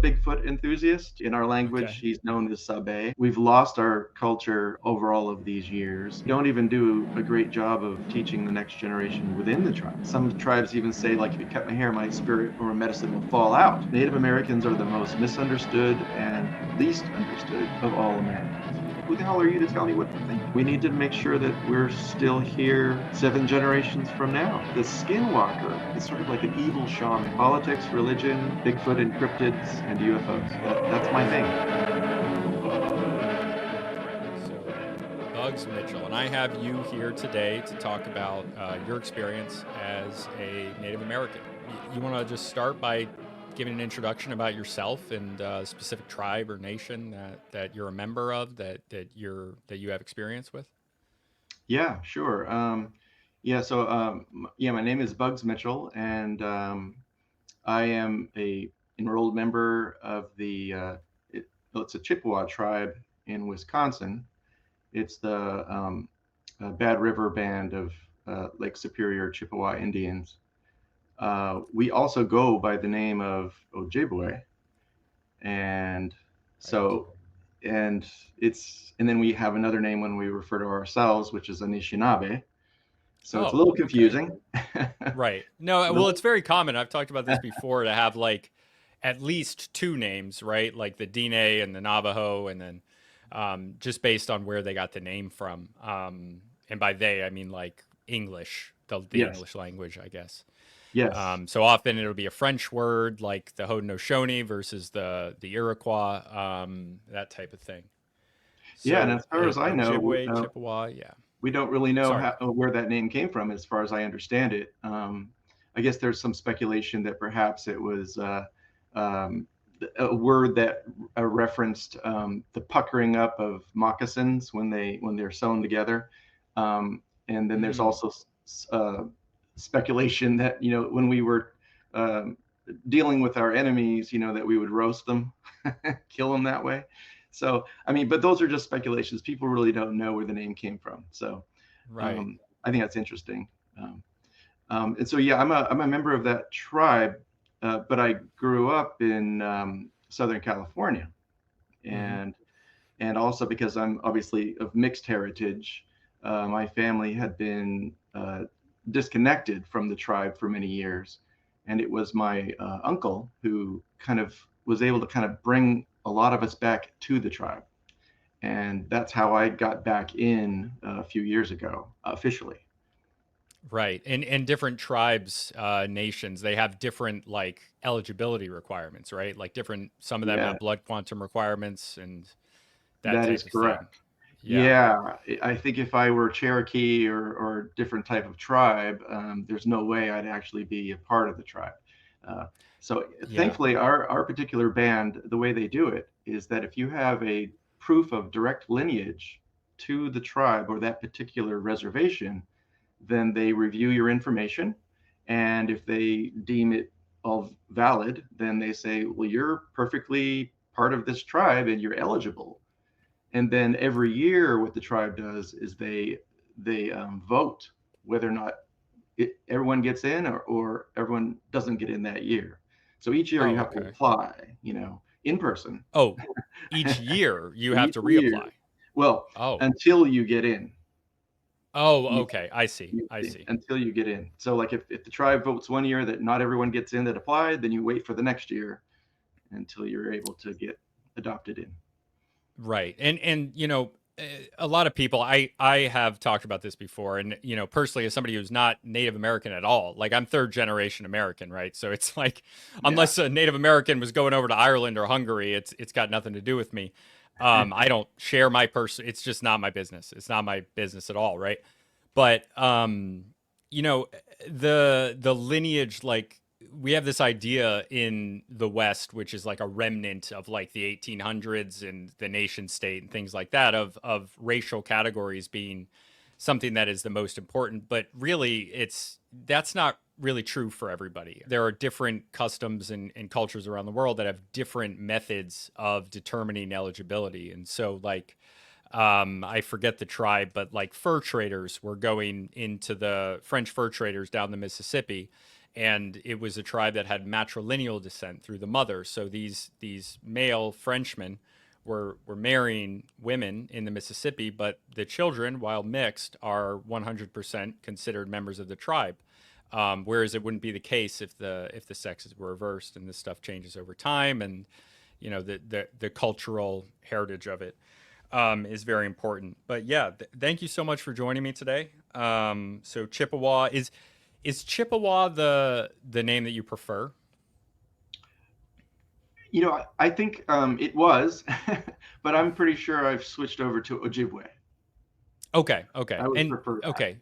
Bigfoot enthusiast. In our language, Okay. he's known as Sabe. We've lost our culture over all of these years. We don't even do a great job of teaching the next generation within the tribe. Some tribes even say, like, if you cut my hair, my spirit or medicine will fall out. Native Americans are the most misunderstood and least understood of all Americans. Who the hell are you to tell me what to think? We need to make sure that we're still here 7 generations from now. The Skinwalker is sort of like an evil shaman. Politics, religion, Bigfoot and cryptids, and UFOs. That's my thing. So, Bugs Mitchell, and I have you here today to talk about your experience as a Native American. You want to just start by giving an introduction about yourself and a specific tribe or nation that you're a member of, that you have experience with? Yeah, sure. Yeah, my name is Bugs Mitchell, and I am a enrolled member of it's a Chippewa tribe in Wisconsin. It's the Bad River Band of Lake Superior Chippewa Indians. We also go by the name of Ojibwe, and Right. so and then we have another name when we refer to ourselves, which is Anishinaabe. So it's a Oh, little okay. confusing. Right. No, well, it's very common. I've talked about this before to have like at least two names, right? Like the Dine and the Navajo, and then just based on where they got the name from. And by they, I mean like English, the Yes, English language, I guess. yes, So often it'll be a French word like the Haudenosaunee versus the Iroquois, that type of thing. yeah. And So as far as I know, Ojibwe, Chippewa, yeah. we don't really know Sorry. where that name came from, as far as I understand it. I guess there's some speculation that perhaps it was um, a word that referenced the puckering up of moccasins when they're sewn together. And then there's Mm, also speculation that when we were um, dealing with our enemies, that we would roast them, kill them that way. So I mean, but those are just speculations. People really don't know where the name came from. So right. I think that's interesting. Um, and so yeah, I'm a member of that tribe, but I grew up in Southern California, Hmm. and also because I'm obviously of mixed heritage, my family had been disconnected from the tribe for many years, and it was my uncle who kind of was able to kind of bring a lot of us back to the tribe, and that's how I got back in a few years ago officially. Right. And different tribes, nations, they have different like eligibility requirements, right? Like different, some of them Yeah, have blood quantum requirements and that that is type of thing. correct. Yeah. Yeah, I think if I were Cherokee or different type of tribe, there's no way I'd actually be a part of the tribe. Uh, so Yeah. thankfully, our particular band, the way they do it is that if you have a proof of direct lineage to the tribe or that particular reservation, then they review your information, and if they deem it all valid, then they say, well, you're perfectly part of this tribe and you're eligible. And then every year what the tribe does is they vote whether or not everyone gets in, or everyone doesn't get in that year. So each year you Oh, have to okay. apply, in person. Oh, each year you have Each to year, reapply. well, Oh. until you get in. Oh, You, okay. I see. I see. until you get in. So like if the tribe votes one year that not everyone gets in that applied, then you wait for the next year until you're able to get adopted in. Right. And a lot of people, I have talked about this before, and personally as somebody who's not Native American at all, like I'm third generation American, right? So it's like Yeah. unless a Native American was going over to Ireland or Hungary, it's got nothing to do with me. I don't share my person, it's just not my business. It's not my business at all, right? But you know, the lineage, like we have this idea in the West, which is like a remnant of like the 1800s and the nation state and things like that, of racial categories being something that is the most important. But really, that's not really true for everybody. There are different customs and cultures around the world that have different methods of determining eligibility. And so, like, I forget the tribe, but like fur traders were going into the French fur traders down the Mississippi, and it was a tribe that had matrilineal descent through the mother. So these male Frenchmen were marrying women in the Mississippi, but the children, while mixed, are 100% considered members of the tribe. Whereas it wouldn't be the case if the sexes were reversed, and this stuff changes over time, and the cultural heritage of it is very important. But yeah, thank you so much for joining me today. So Chippewa is Chippewa the name that you prefer? I think it was, but I'm pretty sure I've switched over to Ojibwe. Okay, I would and prefer that. okay,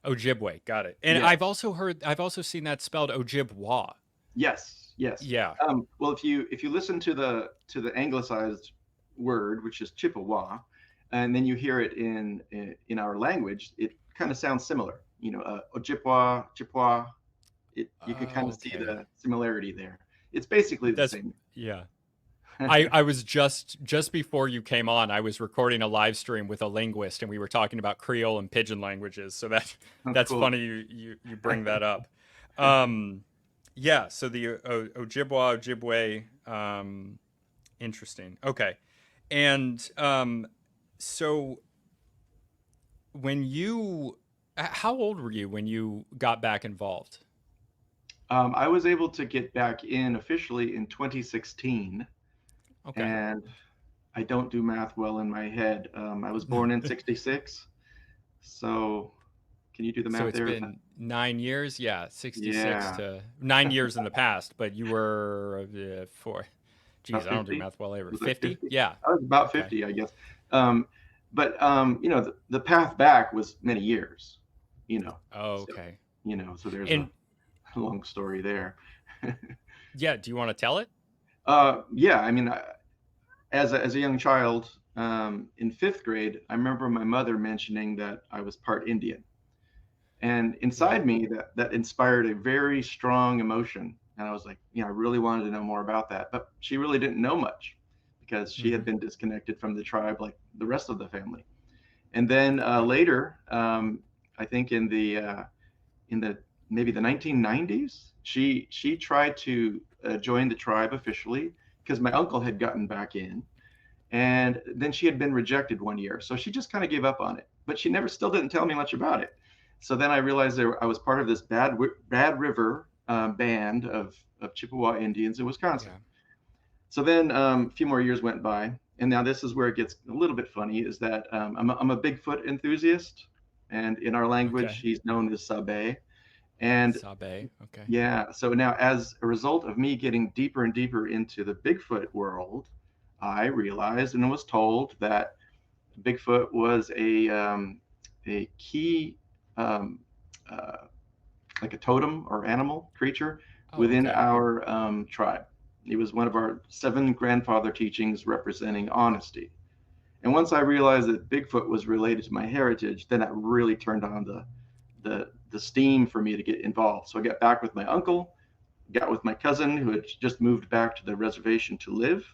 Ojibwe, got it. And Yeah. I've also seen that spelled Ojibwa. Yes. Yes. Yeah. Well, if you listen to the anglicized word, which is Chippewa, and then you hear it in our language, it kind of sounds similar. Ojibwa, Chippewa. You can kind of see Okay. the similarity there. It's basically the That's same. yeah. I was just before you came on, I was recording a live stream with a linguist, and we were talking about Creole and Pidgin languages. So Oh, that's cool. funny you bring that up. Um, yeah. So the Ojibwa, Ojibwe, interesting. Okay, and so when how old were you when you got back involved? I was able to get back in officially in 2016, Okay. and I don't do math well in my head. I was born in 66, so can you do the So math it's there? been 9 years, yeah, 66 Yeah, to 9 years in the past, but you were geez, about I don't do 50. math well ever. Was that 50? 50? Yeah. I was about Okay. 50, I guess. But the path back was many years. Oh, So okay. so there's a And long story there. yeah, do you want to tell it? Yeah, I mean, as a young child, in fifth grade, I remember my mother mentioning that I was part Indian, and Yeah. inside me that inspired a very strong emotion. And I was like, I really wanted to know more about that, but she really didn't know much because she Hmm. had been disconnected from the tribe like the rest of the family. And then Yeah. later, I think in the maybe the 1990s, she tried to join the tribe officially because my uncle had gotten back in, and then she had been rejected one year, so she just kind of gave up on it. But she never still didn't tell me much about it. So then I realized I was part of this Bad River band of Chippewa Indians in Wisconsin. Yeah. So then a few more years went by, and now this is where it gets a little bit funny. Is that I'm a Bigfoot enthusiast, and in our language, Okay. he's known as Sabe. And Sabe. Okay. yeah, so now as a result of me getting deeper and deeper into the Bigfoot world, I realized and was told that Bigfoot was a key, um, uh, like a totem or animal creature Oh, within okay. our tribe. It was one of our 7 grandfather teachings representing honesty. And once I realized that Bigfoot was related to my heritage, then that really turned on the steam for me to get involved. So I got back with my uncle, got with my cousin who had just moved back to the reservation to live,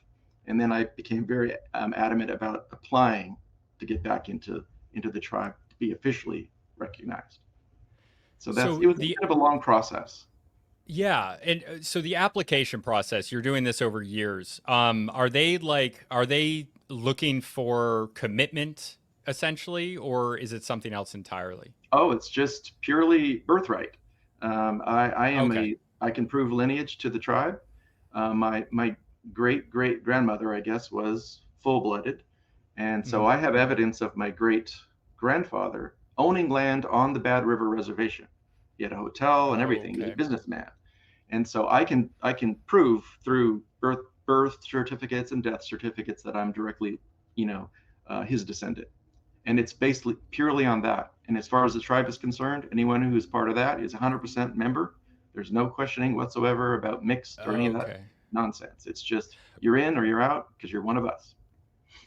and then I became very adamant about applying to get back into the tribe to be officially recognized. So So it was a the bit of a long process. Yeah, and so the application process, you're doing this over years. Are they looking for commitment essentially, or is it something else entirely? Oh, it's just purely birthright. Okay. I can prove lineage to the tribe. My great great grandmother, I guess, was full blooded, and so Hmm. I have evidence of my great grandfather owning land on the Bad River Reservation. He had a hotel and Oh, everything. He was a okay. businessman, and so I can prove through birth certificates and death certificates that I'm directly, his descendant. And it's basically purely on that. And as far as the tribe is concerned, anyone who is part of that is 100% member. There's no questioning whatsoever about mixed or any of that Okay. nonsense. It's just you're in or you're out because you're one of us.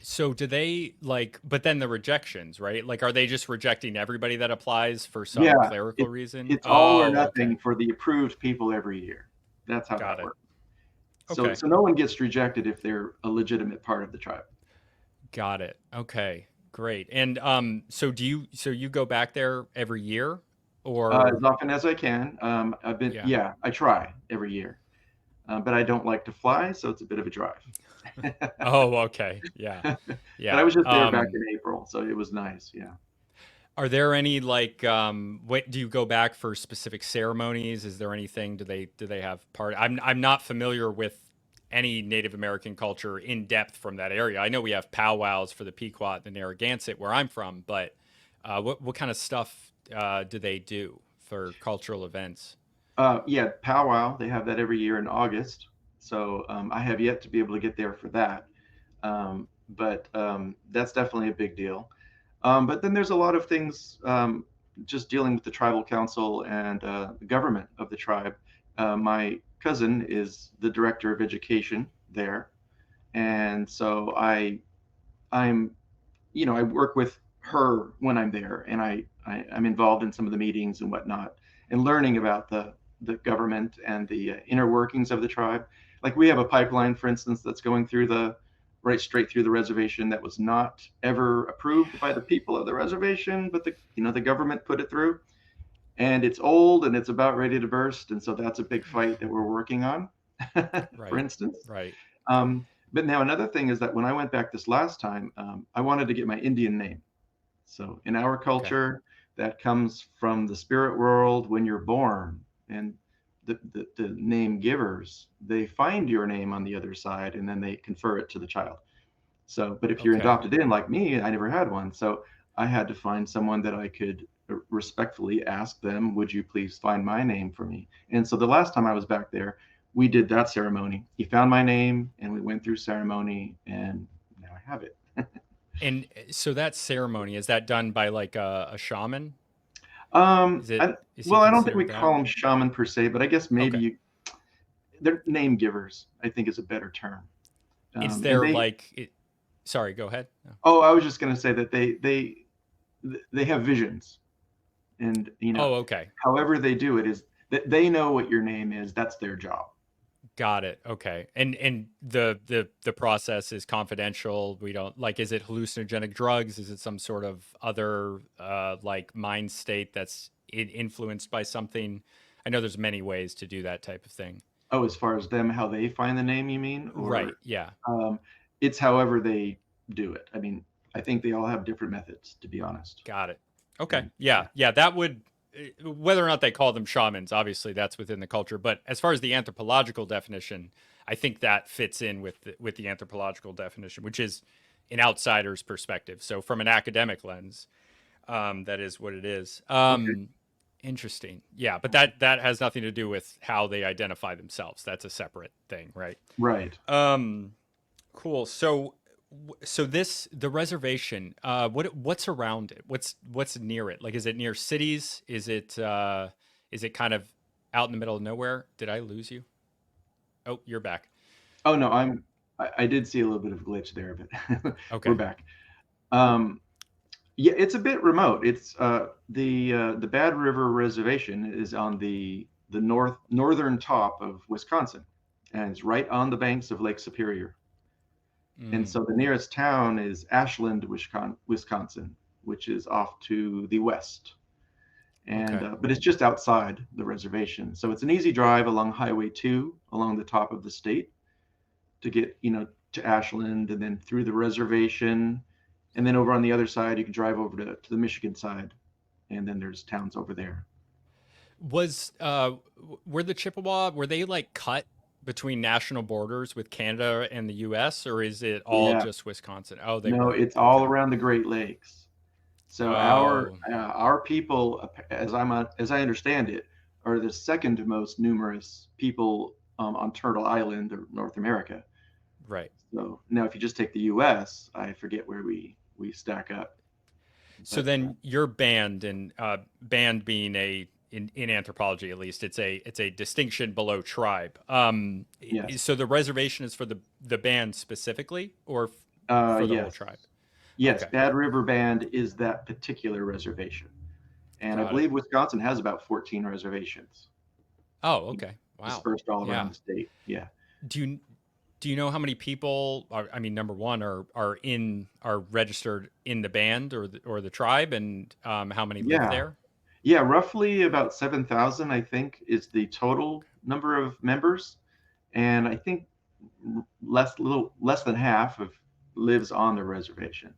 So do they but then the rejections, right? Like, are they just rejecting everybody that applies for some Yeah, clerical reason? it's all or Oh, okay. nothing for the approved people every year. That's how Got that it. works. So Okay. so no one gets rejected if they're a legitimate part of the tribe. Got it. Okay. Great. And so you go back there every year? or As often as I can. yeah? Yeah, I try every year, but I don't like to fly, so it's a bit of a drive. Oh, okay. Yeah. But I Yeah. was just there back in April, so it was nice. Yeah. Are there any like what do you go back for specific ceremonies? Is there anything do they have part I'm not familiar with any Native American culture in depth from that area. I know we have powwows for the Pequot and the Narragansett where I'm from, but what kind of stuff do they do for cultural events? Yeah, powwow. They have that every year in August. So I have yet to be able to get there for that. But that's definitely a big deal. But then there's a lot of things just dealing with the tribal council and the government of the tribe. My cousin is the director of education there. And so I'm, I work with her when I'm there, and I'm involved in some of the meetings and whatnot, and learning about the government and the inner workings of the tribe. Like we have a pipeline, for instance, that's going through the right straight through the reservation that was not ever approved by the people of the reservation, but the government put it through, and it's old and it's about ready to burst, and so that's a big fight that we're working on, for Right. instance. Right. But now another thing is that when I went back this last time, I wanted to get my Indian name. So in our Okay. culture, that comes from the spirit world when you're born, and the name givers, they find your name on the other side and then they confer it to the child. So, but if you're Okay. adopted in like me, I never had one. So I had to find someone that I could respectfully ask them, would you please find my name for me? And so the last time I was back there, we did that ceremony. He found my name and we went through ceremony, and now I have it. And so that ceremony, is that done by like a shaman? Um, Is it I, is he well, I don't think we considered call that? them shaman per se, but I guess maybe Okay. they're name givers, I think is a better term. Is And there like sorry, go ahead. No. oh, I was just going to say that they have visions, and Oh, okay. however they do it is that they know what your name is. That's their job. Got it. Okay. And the process is confidential. We don't like, is it hallucinogenic drugs? Is it some sort of other like mind state that's influenced by something? I know there's many ways to do that type of thing. Oh, as far as them, how they find the name, you mean? Right. Or Yeah. um, it's however they do it. I mean, I think they all have different methods, to be honest. Got it. Okay. And Yeah. yeah, Yeah. That would, whether or not they call them shamans, obviously that's within the culture. But as far as the anthropological definition, I think that fits in with with the anthropological definition, which is an outsider's perspective. So from an academic lens, that is what it is. okay, Interesting. Yeah, but that has nothing to do with how they identify themselves. That's a separate thing, right? right. Um, cool. So this the reservation. What's around it? What's near it? Like, is it near cities? Is it kind of out in the middle of nowhere? Did I lose you? Oh, you're back. Oh no, I did see a little bit of glitch there, but we're Okay. back. Um, yeah, it's a bit remote. It's the Bad River Reservation is on the northern top of Wisconsin, and it's right on the banks of Lake Superior. And Mm, so the nearest town is Ashland, Wisconsin, which is off to the west. And okay. but it's just outside the reservation, so it's an easy drive along Highway 2 along the top of the state to get to Ashland, and then through the reservation, and then over on the other side you can drive over to the Michigan side, and then there's towns over there. Was were the Chippewa, were they like cut between national borders with Canada and the US, or is it all Yeah, just Wisconsin? Oh, they no, were. it's all Okay. around the Great Lakes. So Oh, our people, as I understand it, are the second most numerous people on Turtle Island or North America. right. So now, if you just take the U.S., I forget where we stack up. So But then your band, and band being a in anthropology at least, it's a distinction below tribe. yes, So the reservation is for the band specifically, or for the whole yes, tribe? yes. Okay, Bad River Band is that particular reservation, and I got it. believe Wisconsin has about 14 reservations Oh, okay. Wow. dispersed all around Yeah. the state. Yeah. Do you do you know how many people are, I mean, number one, are registered in the band or the tribe, and how many live Yeah. there? Yeah, roughly about 7,000, I think, is the total number of members, and I think little less than half of lives on the reservation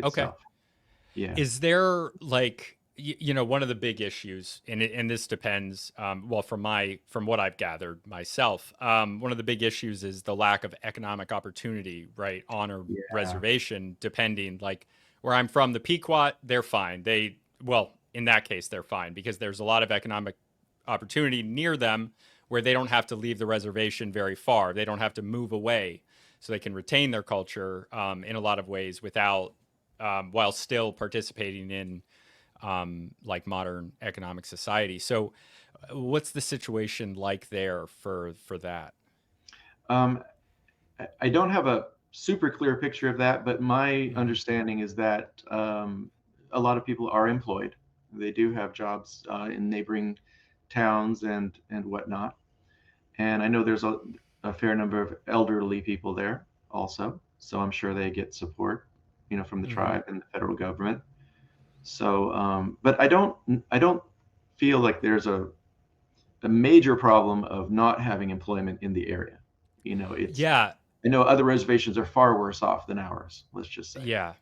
Okay. itself. Yeah. Is there like one of the big issues, and this depends. Well, from what I've gathered myself, one of the big issues is the lack of economic opportunity, right, on a Yeah. reservation. Depending, like where I'm from, the Pequot, they're fine. Well, in that case, they're fine because there's a lot of economic opportunity near them where they don't have to leave the reservation very far. They don't have to move away, so they can retain their culture in a lot of ways without while still participating in like modern economic society. So, what's the situation like there for that? Um, I don't have a super clear picture of that, but my Hmm. understanding is that a lot of people are employed. They do have jobs in neighboring towns and whatnot. And I know there's a fair number of elderly people there also. So I'm sure they get support, from the Hmm. tribe and the federal government. So, but I don't feel like there's a major problem of not having employment in the area. It's Yeah, I know other reservations are far worse off than ours. Let's just say. yeah,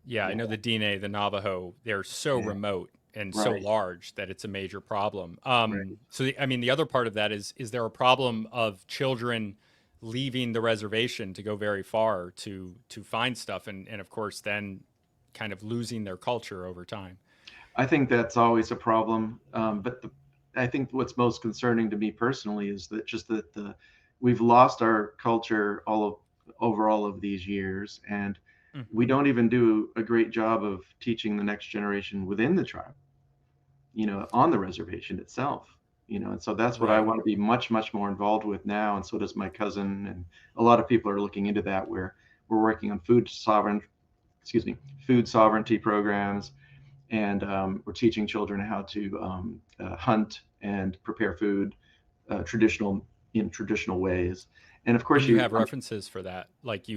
yeah. I Yeah, know the Dine, the Navajo, they're so yeah, remote and so right, large that it's a major problem. right. I mean, the other part of that is there a problem of children leaving the reservation to go very far to find stuff, and of course then kind of losing their culture over time. I think that's always a problem. But I think what's most concerning to me personally is that just that we've lost our culture over all of these years, and Hmm. we don't even do a great job of teaching the next generation within the tribe, on the reservation itself. And so that's what I Right. want to be much, much more involved with now. And so does my cousin, and a lot of people are looking into that. Where we're working on food sovereignty programs, and we're teaching children how to hunt and prepare food traditional in traditional ways. And of And course, you have references for that. Like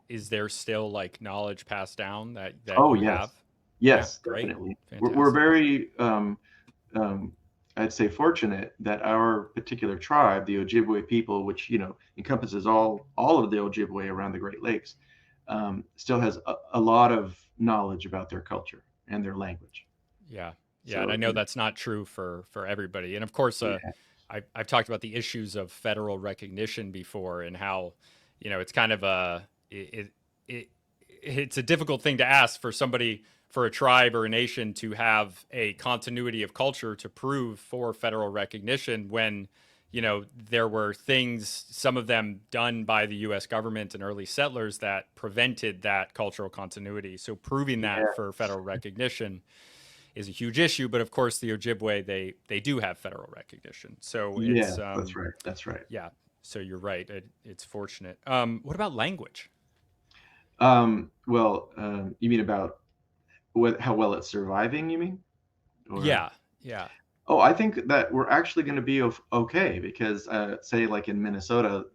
is there still like knowledge passed down that oh you have? yes, Yeah, yes, great. definitely. We're Fantastic. very, um, I'd say, fortunate that our particular tribe, the Ojibwe people, which encompasses all of the Ojibwe around the Great Lakes, still has a lot of knowledge about their culture and their language. Yeah. Yeah, and I So know that's not true for everybody. And of course, yeah, I've talked about the issues of federal recognition before and how, it's kind of it it's a difficult thing to ask for somebody for a tribe or a nation to have a continuity of culture to prove for federal recognition when, there were things, some of them done by the US government and early settlers that prevented that cultural continuity. So proving that for yes, federal recognition is a huge issue. But of course, the Ojibwe they do have federal recognition, so yes, that's right, that's right. yeah. So you're right. It's fortunate. What about language? Well, you mean about how well it's surviving, you mean? Or Yeah, yeah. oh, I think that we're actually going to be okay because, say, like in Minnesota,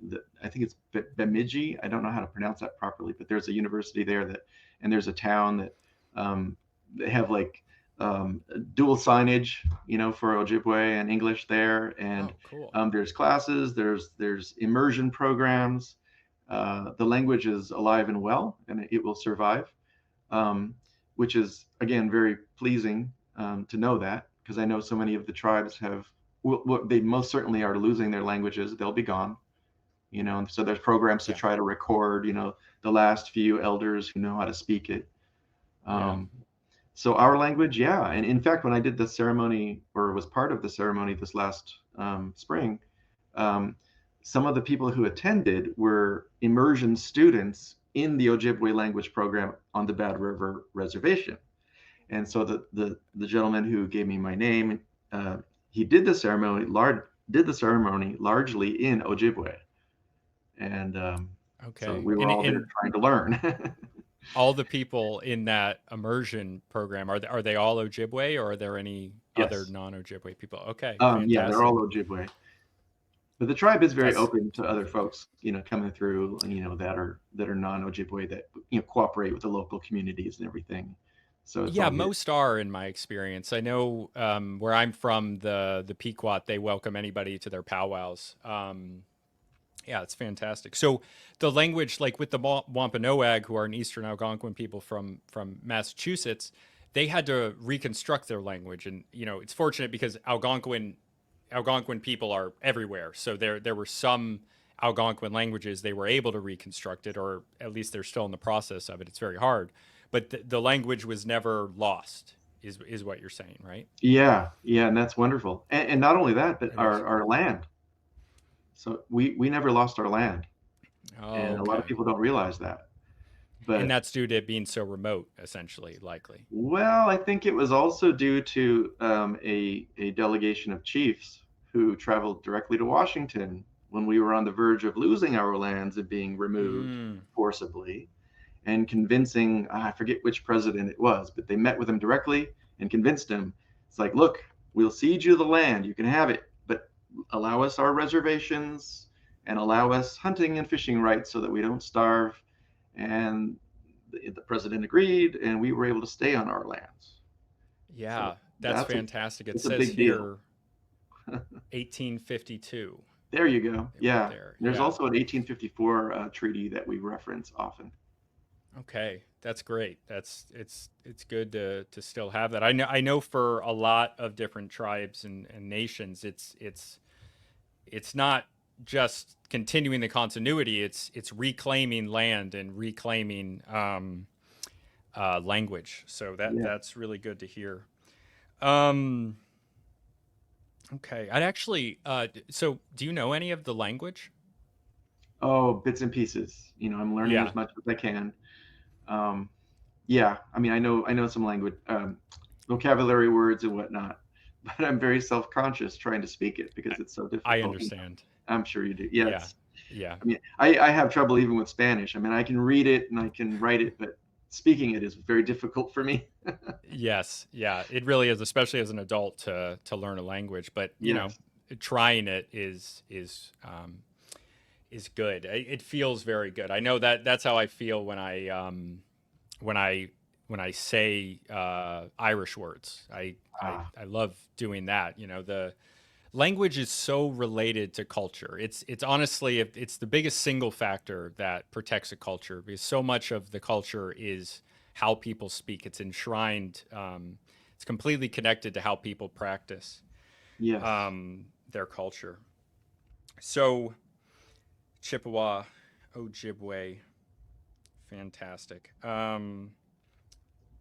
I think it's Bemidji. I don't know how to pronounce that properly, but there's a university there and there's a town that they have like dual signage, for Ojibwe and English there, and Oh, cool. there's classes, there's immersion programs. The language is alive and well, and it will survive, um, which is again very pleasing to know that, because I know so many of the tribes they most certainly are losing their languages. They'll be gone, and so there's programs to Yeah, try to record, the last few elders who know how to speak it. yeah. Um, so our language, yeah. And in fact, when I did the ceremony or was part of the ceremony this last spring, um, some of the people who attended were immersion students in the Ojibwe language program on the Bad River Reservation. And so the gentleman who gave me my name, he did the ceremony largely in Ojibwe, and so Okay. we were all there And trying to learn. all the people in that immersion program are they all Ojibwe, or are there any other Yes, non-Ojibwe people? Okay, yeah, they're all fantastic. Ojibwe. But the tribe is very That's open to other folks, coming through, that are non-Ojibwe, that cooperate with the local communities and everything. So it's Yeah, all good. most are in my experience. I know where I'm from, the Pequot, they welcome anybody to their powwows. Yeah, it's fantastic. So the language, like with the Wampanoag, who are an Eastern Algonquin people from Massachusetts, they had to reconstruct their language, and it's fortunate because Algonquin people are everywhere. So there were some Algonquin languages they were able to reconstruct it, or at least they're still in the process of it. It's very hard, but the language was never lost. Is what you're saying, right? Yeah, yeah, and that's wonderful. And not only that, but It is. our land. So we never lost our land, Oh, and a lot of okay. people don't realize that. And But that's due to it being so remote, essentially, likely. well, I think it was also due to a delegation of chiefs who traveled directly to Washington when we were on the verge of losing our lands and being removed Mm. forcibly, and convincing, I forget which president it was, but they met with him directly and convinced him. It's like, look, we'll cede you the land, you can have it, but allow us our reservations and allow us hunting and fishing rights so that we don't starve. And the president agreed, and we were able to stay on our lands. So Yeah, that's that's a fantastic. It that's a says big deal. here 1852. There you go. They were Yeah. there. There's Yeah. also an 1854 treaty that we reference often. Okay, that's great. It's good to still have that. I know for a lot of different tribes and nations, it's not just continuing the continuity. It's reclaiming land and reclaiming language. So Yeah. that's really good to hear. Um, okay, I'd actually. So do you know any of the language? Oh, bits and pieces. I'm learning Yeah, as much as I can. Um, yeah, I mean, I know some language, vocabulary words and whatnot, but I'm very self-conscious trying to speak it I, because it's so I difficult. understand. I'm sure you do. Yeah, Yeah, yeah. I mean, I have trouble even with Spanish. I mean, I can read it and I can write it, but speaking it is very difficult for me. Yes, yeah, it really is, especially as an adult to learn a language. But Yes. trying it is good. It feels very good. I know that's how I feel when I when I say Irish words. I love doing that. The language is so related to culture. It's honestly it's the biggest single factor that protects a culture because so much of the culture is how people speak. It's enshrined. It's completely connected to how people practice Yes. their culture. So Chippewa, Ojibwe, fantastic.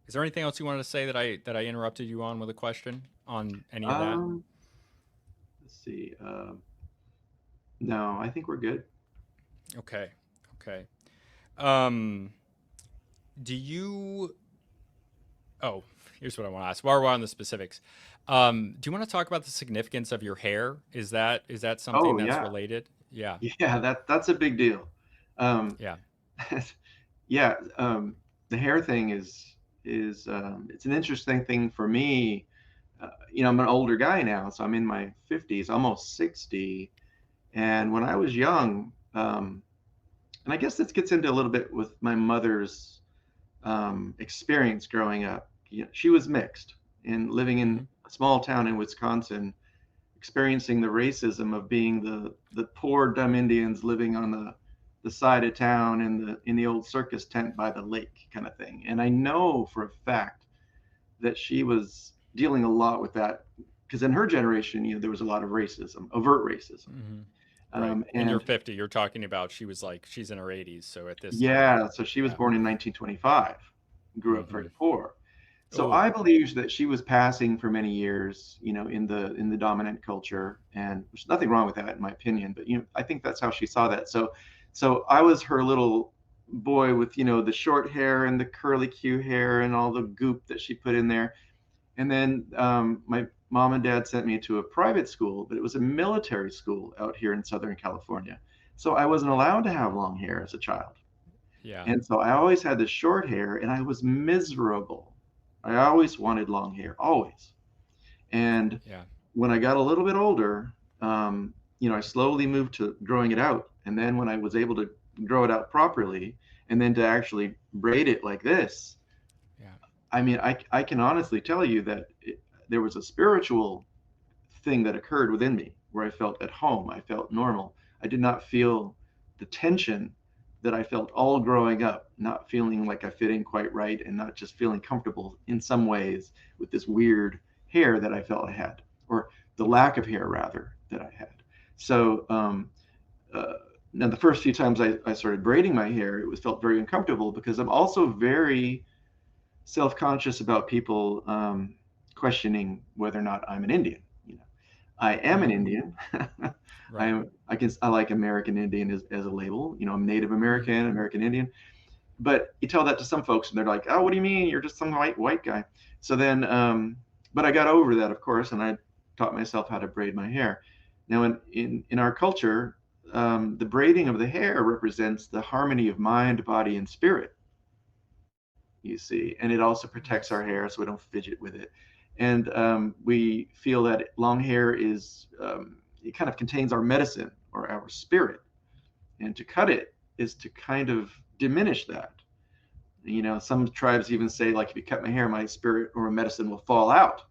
Is there anything else you wanted to say that I interrupted you on with a question on any of that? Um, let's see. No, I think we're good. Okay, okay. Um, do you? Oh, here's what I want to ask. While we're on the specifics, do you want to talk about the significance of your hair? Is that something Oh that's yeah, related? Yeah, yeah. That's a big deal. Um, yeah. yeah. The hair thing is it's an interesting thing for me. I'm an older guy now, so I'm in my 50s, almost 60. And when I was young, and I guess this gets into a little bit with my mother's experience growing up. She was mixed and living Hmm. in a small town in Wisconsin, experiencing the racism of being the poor dumb Indians living on the side of town in the old circus tent by the lake kind of thing. And I know for a fact that she was dealing a lot with that because in her generation, there was a lot of racism, overt racism. Hmm. Right. And you're And 50. You're talking about she's in her 80s. So at this time, yeah, so she was yeah. born in 1925, grew up Hmm. very poor. So Oh, I believe that she was passing for many years, in the dominant culture, and there's nothing wrong with that in my opinion. But I think that's how she saw that. So I was her little boy with the short hair and the curly Q hair and all the goop that she put in there. And then my mom and dad sent me to a private school, but it was a military school out here in Southern California. So I wasn't allowed to have long hair as a child. yeah, And so I always had this short hair and I was miserable. I always wanted long hair, always. And yeah. when I got a little bit older, I slowly moved to growing it out. And then when I was able to grow it out properly and then to actually braid it like this, Yeah. I mean, I can honestly tell you that there was a spiritual thing that occurred within me where I felt at home. I felt normal. I did not feel the tension that I felt all growing up, not feeling like I fit in quite right and not just feeling comfortable in some ways with this weird hair that I felt I had, or the lack of hair rather that I had. So uh, now the first few times I started braiding my hair, it was felt very uncomfortable because I'm also very self-conscious about people questioning whether or not I'm an Indian. You know, I am an Mm, Indian. right. I like American Indian as a label. You know, I'm Native Hmm. American, American Indian. But you tell that to some folks, and they're like, "Oh, what do you mean? You're just some white guy." So then, but I got over that, of course, and I taught myself how to braid my hair. Now, in our culture, the braiding of the hair represents the harmony of mind, body, and spirit, you see, and it also protects our Nice. hair so we don't fidget with it. And we feel that long hair is, it kind of contains our medicine or our spirit. And to cut it is to kind of diminish that. You know, some tribes even say, like, if you cut my hair, my spirit or medicine will fall out,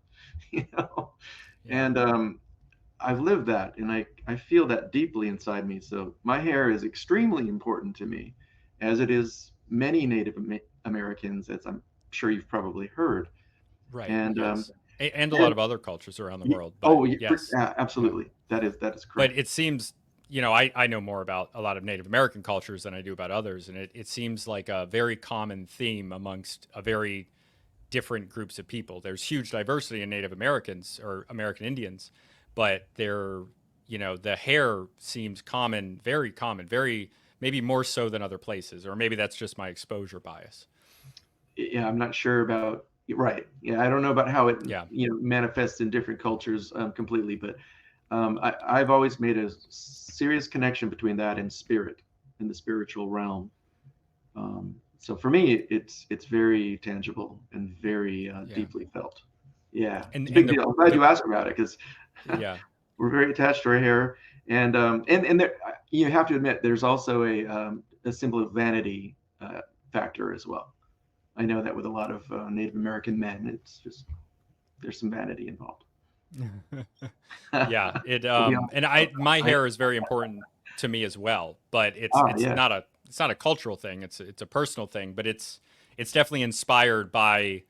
you know. Yeah. And I've lived that and I feel that deeply inside me. So my hair is extremely important to me, as it is many Native Americans, as I'm sure you've probably heard. Right. And Yes. And a lot and of other cultures around the world, but oh, yeah, yes. Yeah. absolutely, that is But correct. it seems, I know more about a lot of Native American cultures than I do about others. And it seems like a very common theme amongst a very different groups of people. There's huge diversity in Native Americans or American Indians, but the hair seems common, very, maybe more so than other places, or maybe that's just my exposure bias. Yeah, I'm not sure about right. Yeah, I don't know about how it Yeah. manifests in different cultures completely, but I've always made a serious connection between that and spirit in the spiritual realm. So for me, it's very tangible and very Yeah. deeply felt. Yeah, And it's a and big the deal. I'm glad the you asked about it because yeah. we're very attached to our hair, and there, you have to admit there's also a symbol of vanity factor as well. I know that with a lot of Native American men, it's just there's some vanity involved. Yeah, it I'll be honest. and I my I, hair is very important to me as well, but yeah. it's not a cultural thing. It's a personal thing, but it's definitely inspired by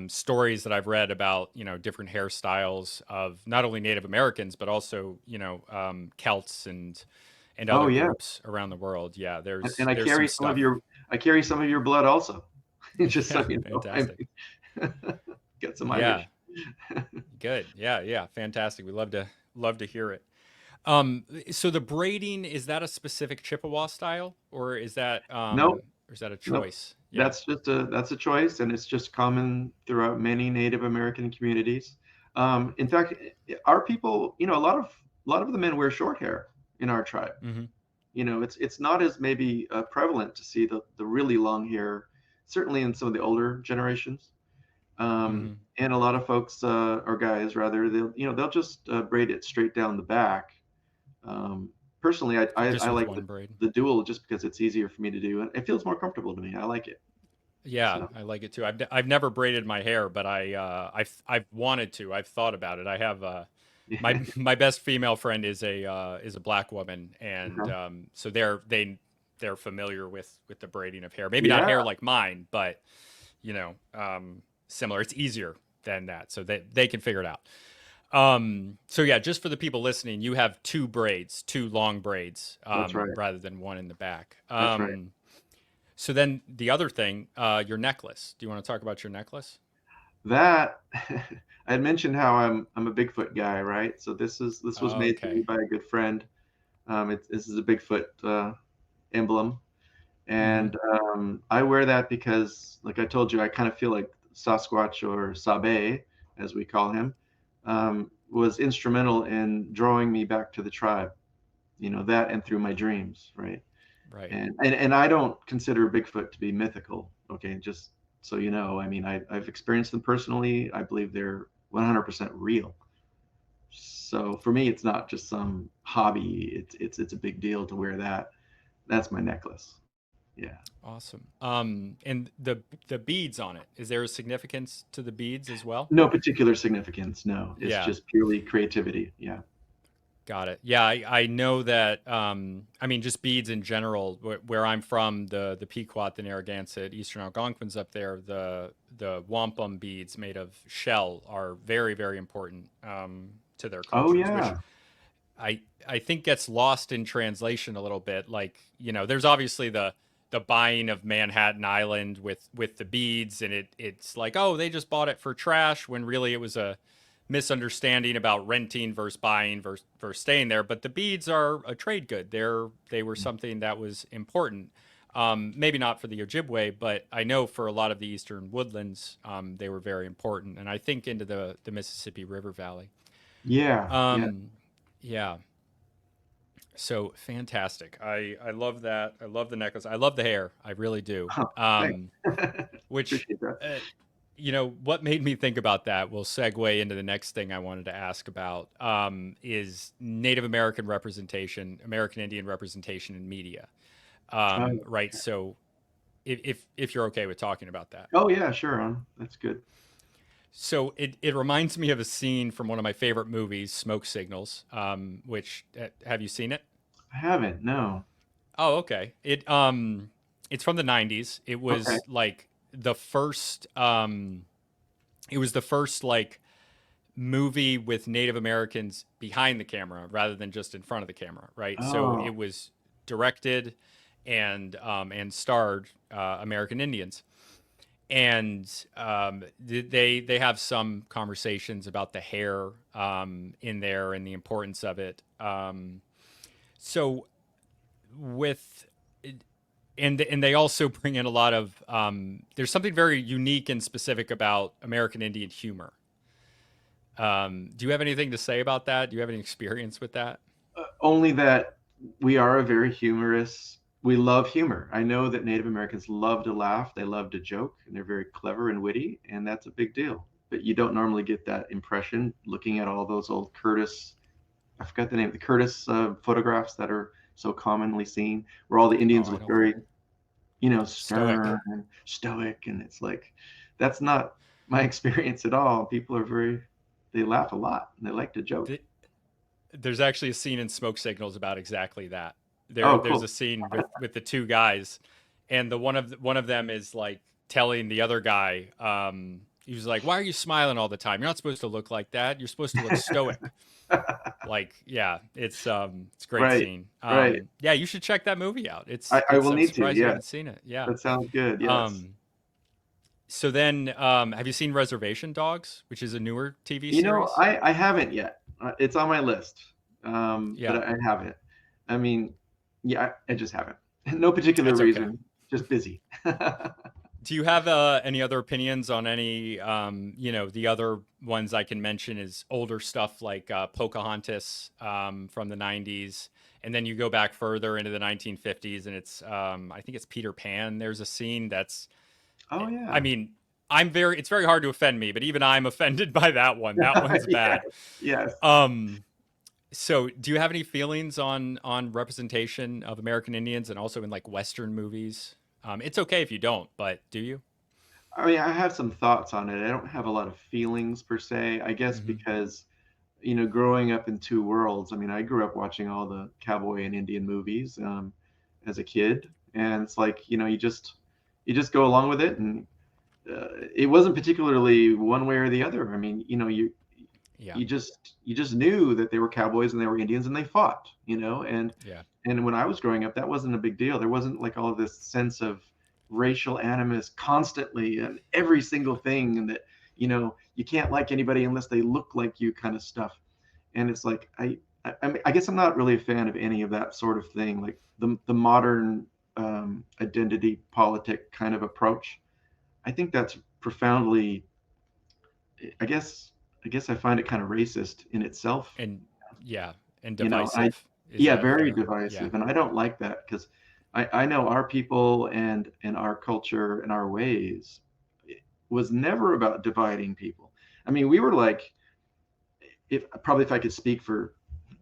stories that I've read about, different hairstyles of not only Native Americans but also, Celts and Oh other yeah. groups around the world. Yeah, And there's some stuff. I carry some of your blood also, just so Yeah, you know. I fantastic. mean, get some Yeah, Irish. good. Yeah, yeah, fantastic. We love to hear it. So the braiding, is that a specific Chippewa style, No, or is that a no, choice? Yeah. that's a choice, and it's just common throughout many Native American communities. In fact, our people, a lot of the men wear short hair in our tribe. Mm-hmm. It's not as maybe prevalent to see the really long hair, certainly in some of the older generations. Mm-hmm. And a lot of folks, or guys rather, they'll just braid it straight down the back. Um, Personally, I Just with like one braid. the dual just because it's easier for me to do, and it feels more comfortable to me. I like it. Yeah, So I like it too. I've never braided my hair, but I've wanted to. I've thought about it. I have yeah. my best female friend is a black woman, and Uh-huh. so they're familiar with the braiding of hair. Maybe not Yeah. hair like mine, but similar. It's easier than that, so they can figure it out. So yeah, just for the people listening, you have two long braids, That's right. rather than one in the back. That's right. So then the other thing, your necklace. Do you want to talk about your necklace? That I had mentioned how I'm a Bigfoot guy, right? So this was made for me Okay. by a good friend. This is a Bigfoot emblem, Mm-hmm. and I wear that because, like I told you, I kind of feel like Sasquatch or Sabe, as we call him, was instrumental in drawing me back to the tribe. That and through my dreams, right? Right. And I don't consider Bigfoot to be mythical. Okay, just so you know, I mean, I've experienced them personally. I believe they're 100% real. So for me, it's not just some hobby. It's a big deal to wear that. That's my necklace. Yeah. Awesome. And the beads on it, is there a significance to the beads as well? No particular significance. No, it's Yeah. just purely creativity. Yeah. Got it. Yeah, I know that. I mean, just beads in general. Where I'm from, the Pequot, the Narragansett, Eastern Algonquins up there, the wampum beads made of shell are very, very important to their Oh cultures, which yeah. I think gets lost in translation a little bit. Like, there's obviously the buying of Manhattan Island with the beads, and it's like, oh, they just bought it for trash, when really it was a misunderstanding about renting versus buying versus staying there. But the beads are a trade good. They were something that was important. Maybe not for the Ojibwe, but I know for a lot of the eastern woodlands, they were very important, and I think into the Mississippi River Valley. Yeah. Yeah. Um, yeah. So fantastic. I love that. I love the necklace. I love the hair. I really do. Huh, thanks. Which, Appreciate that. uh, what made me think about that will segue into the next thing I wanted to ask about, is Native American representation, American Indian representation in media. Oh, Right. So if you're okay with talking about that. oh yeah, sure. That's good. So it reminds me of a scene from one of my favorite movies, Smoke Signals, which, have you seen it? I haven't. No. Oh, okay. It's from the 90s. It Okay. was like the first like movie with Native Americans behind the camera rather than just in front of the camera, right? So Oh. it was directed and starred American Indians. And they have some conversations about the hair in there and the importance of it. So with and they also bring in a lot of there's something very unique and specific about American Indian humor. Do you have anything to say about that? Do you have any experience with that? Only that we are a very humorous. We love humor. I know that Native Americans love to laugh. They love to joke, and they're very clever and witty, and that's a big deal. But you don't normally get that impression looking at all those old Curtis. I forgot the name. The Curtis photographs that are so commonly seen, where all the Oh, Indians I look don't very, stoic. stern and stoic, and it's like that's not my experience at all. People are very, they laugh a lot and they like to joke. There's actually a scene in Smoke Signals about exactly that. Oh, There's a cool. scene with the two guys, and one of them is like telling the other guy, he was like, "Why are you smiling all the time? You're not supposed to look like that. You're supposed to look stoic." Like, yeah, it's a great Right, scene. right. Yeah, you should check that movie out. I It's will I'm need to. surprised you Yes, haven't seen it. Yeah. that sounds good. Yes. Um, so then, have you seen Reservation Dogs, which is a newer TV series? I haven't yet. It's on my list, but Yeah, I haven't. I mean, yeah, I just haven't. No particular that's okay. reason, just busy. Do you have any other opinions on any, the other ones I can mention is older stuff like Pocahontas from the 90s. And then you go back further into the 1950s and I think it's Peter Pan. There's a scene that's, Oh I yeah. mean, it's very hard to offend me, but even I'm offended by that one. That one's Yeah. bad. Yes. Um, so do you have any feelings on representation of American Indians and also in like Western movies? It's okay if you don't, but do you? I mean, I have some thoughts on it. I don't have a lot of feelings per se. I guess Hmm. because growing up in two worlds. I mean, I grew up watching all the cowboy and Indian movies as a kid, and it's like you just go along with it, and it wasn't particularly one way or the other. I mean, Yeah, you just knew that they were cowboys and they were Indians and they fought, and yeah. when I was growing up, that wasn't a big deal. There wasn't like all of this sense of racial animus constantly and every single thing, and that you can't like anybody unless they look like you kind of stuff. And it's like I guess I'm not really a fan of any of that sort of thing, like the modern identity politic kind of approach. I think that's profoundly, I guess I find it kind of racist in itself. And yeah, and I divisive. Is Yeah, that very fair? Yeah. divisive, and I don't like that because I know our people and our culture and our ways was never about dividing people. I mean, we were like, if I could speak for,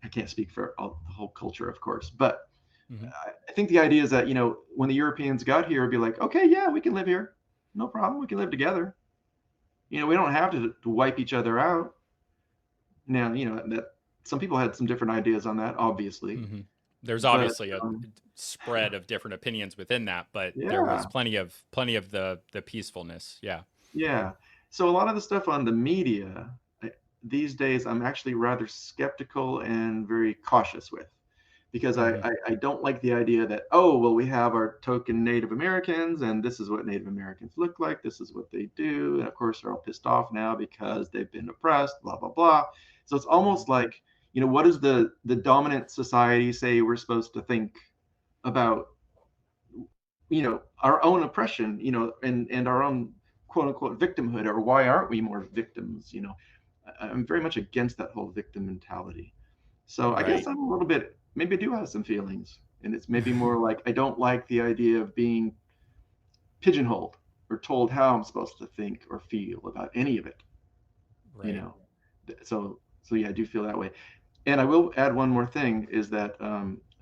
I can't speak for the whole culture, of course, but Hmm. I think the idea is that, when the Europeans got here, it'd be like, okay, yeah, we can live here. No problem. We can live together. We don't have to wipe each other out. Now, that some people had some different ideas on that, obviously. Hmm. There's But obviously a spread of different opinions within that, but there was yeah, plenty of the peacefulness. Yeah. yeah. So a lot of the stuff on the media these days, I'm actually rather skeptical and very cautious with. Because Hmm. I don't like the idea that, oh, well, we have our token Native Americans, and this is what Native Americans look like, this is what they do. And of course, they're all pissed off now because they've been oppressed, blah, blah, blah. So it's Hmm. almost like, what does the dominant society say we're supposed to think about, our own oppression, and our own quote unquote victimhood, or why aren't we more victims? I'm very much against that whole victim mentality. So I guess Right. I'm a little bit, maybe I do have some feelings. And it's maybe more like I don't like the idea of being pigeonholed or told how I'm supposed to think or feel about any of it, you Right. know. So yeah, I do feel that way. And I will add one more thing is that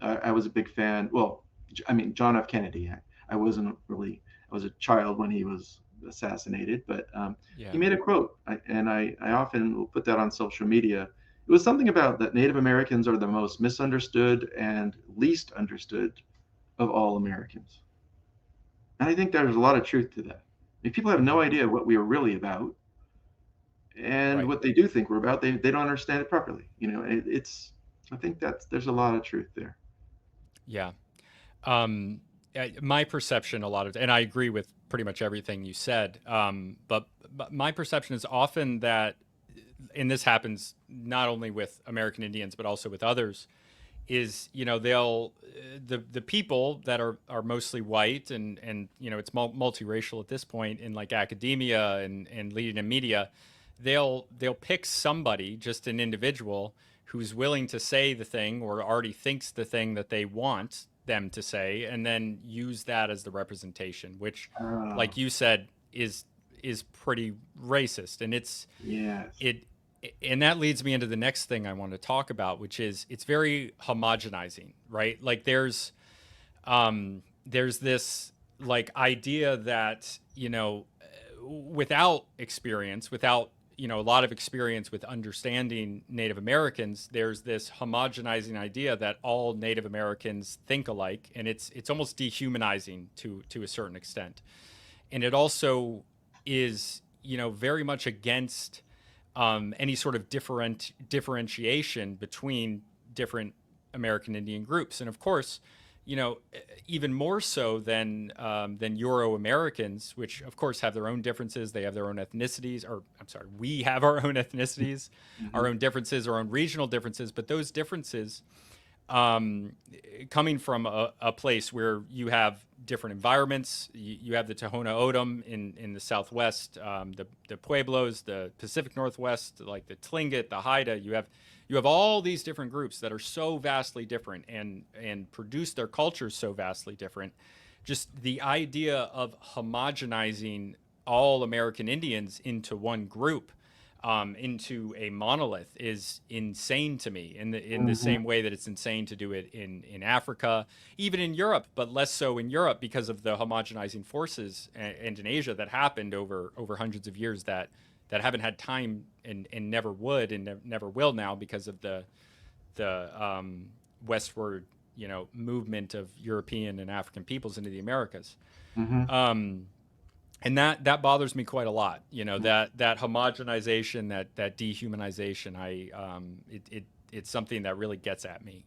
I was a big fan. Well, I mean, John F. Kennedy. I wasn't really, I was a child when he was assassinated, but he Yeah. made a quote, and I often will put that on social media. It was something about that Native Americans are the most misunderstood and least understood of all Americans. And I think there's a lot of truth to that. I mean, people have Hmm. no idea what we are really about, and Right. what they do think we're about, they don't understand it properly. It's I think there's a lot of truth there. Yeah. Um, my perception, and I agree with pretty much everything you said. But my perception is often that, and this happens not only with American Indians but also with others, is they'll the people that are mostly white, and it's multiracial at this point in like academia and leading in media. They'll pick somebody, just an individual, who's willing to say the thing or already thinks the thing that they want them to say, and then use that as the representation, which, Uh, like you said, is pretty racist. And yes. it and that leads me into the next thing I want to talk about, which is it's very homogenizing, right? Like there's this like idea that without experience, without a lot of experience with understanding Native Americans, there's this homogenizing idea that all Native Americans think alike, and it's almost dehumanizing to a certain extent. And it also is very much against any sort of differentiation between different American Indian groups. And of course, even more so than Euro Americans, which of course have their own differences. They have their own ethnicities, or I'm sorry, we have our own ethnicities, Hmm. our own differences, our own regional differences. But those differences, um, coming from a place where you have different environments. You have the Tohono O'odham in the Southwest, the Pueblos, the Pacific Northwest, like the Tlingit, the Haida. You have all these different groups that are so vastly different and produce their cultures so vastly different. Just the idea of homogenizing all American Indians into one group, into a monolith, is insane to me. In the Hmm. same way that it's insane to do it in Africa, even in Europe, but less so in Europe because of the homogenizing forces, and in Asia, that happened over hundreds of years, that haven't had time, and never would, and never will now, because of the westward movement of European and African peoples into the Americas. Hmm. Um, and that bothers me quite a lot. That homogenization, that dehumanization. It's something that really gets at me.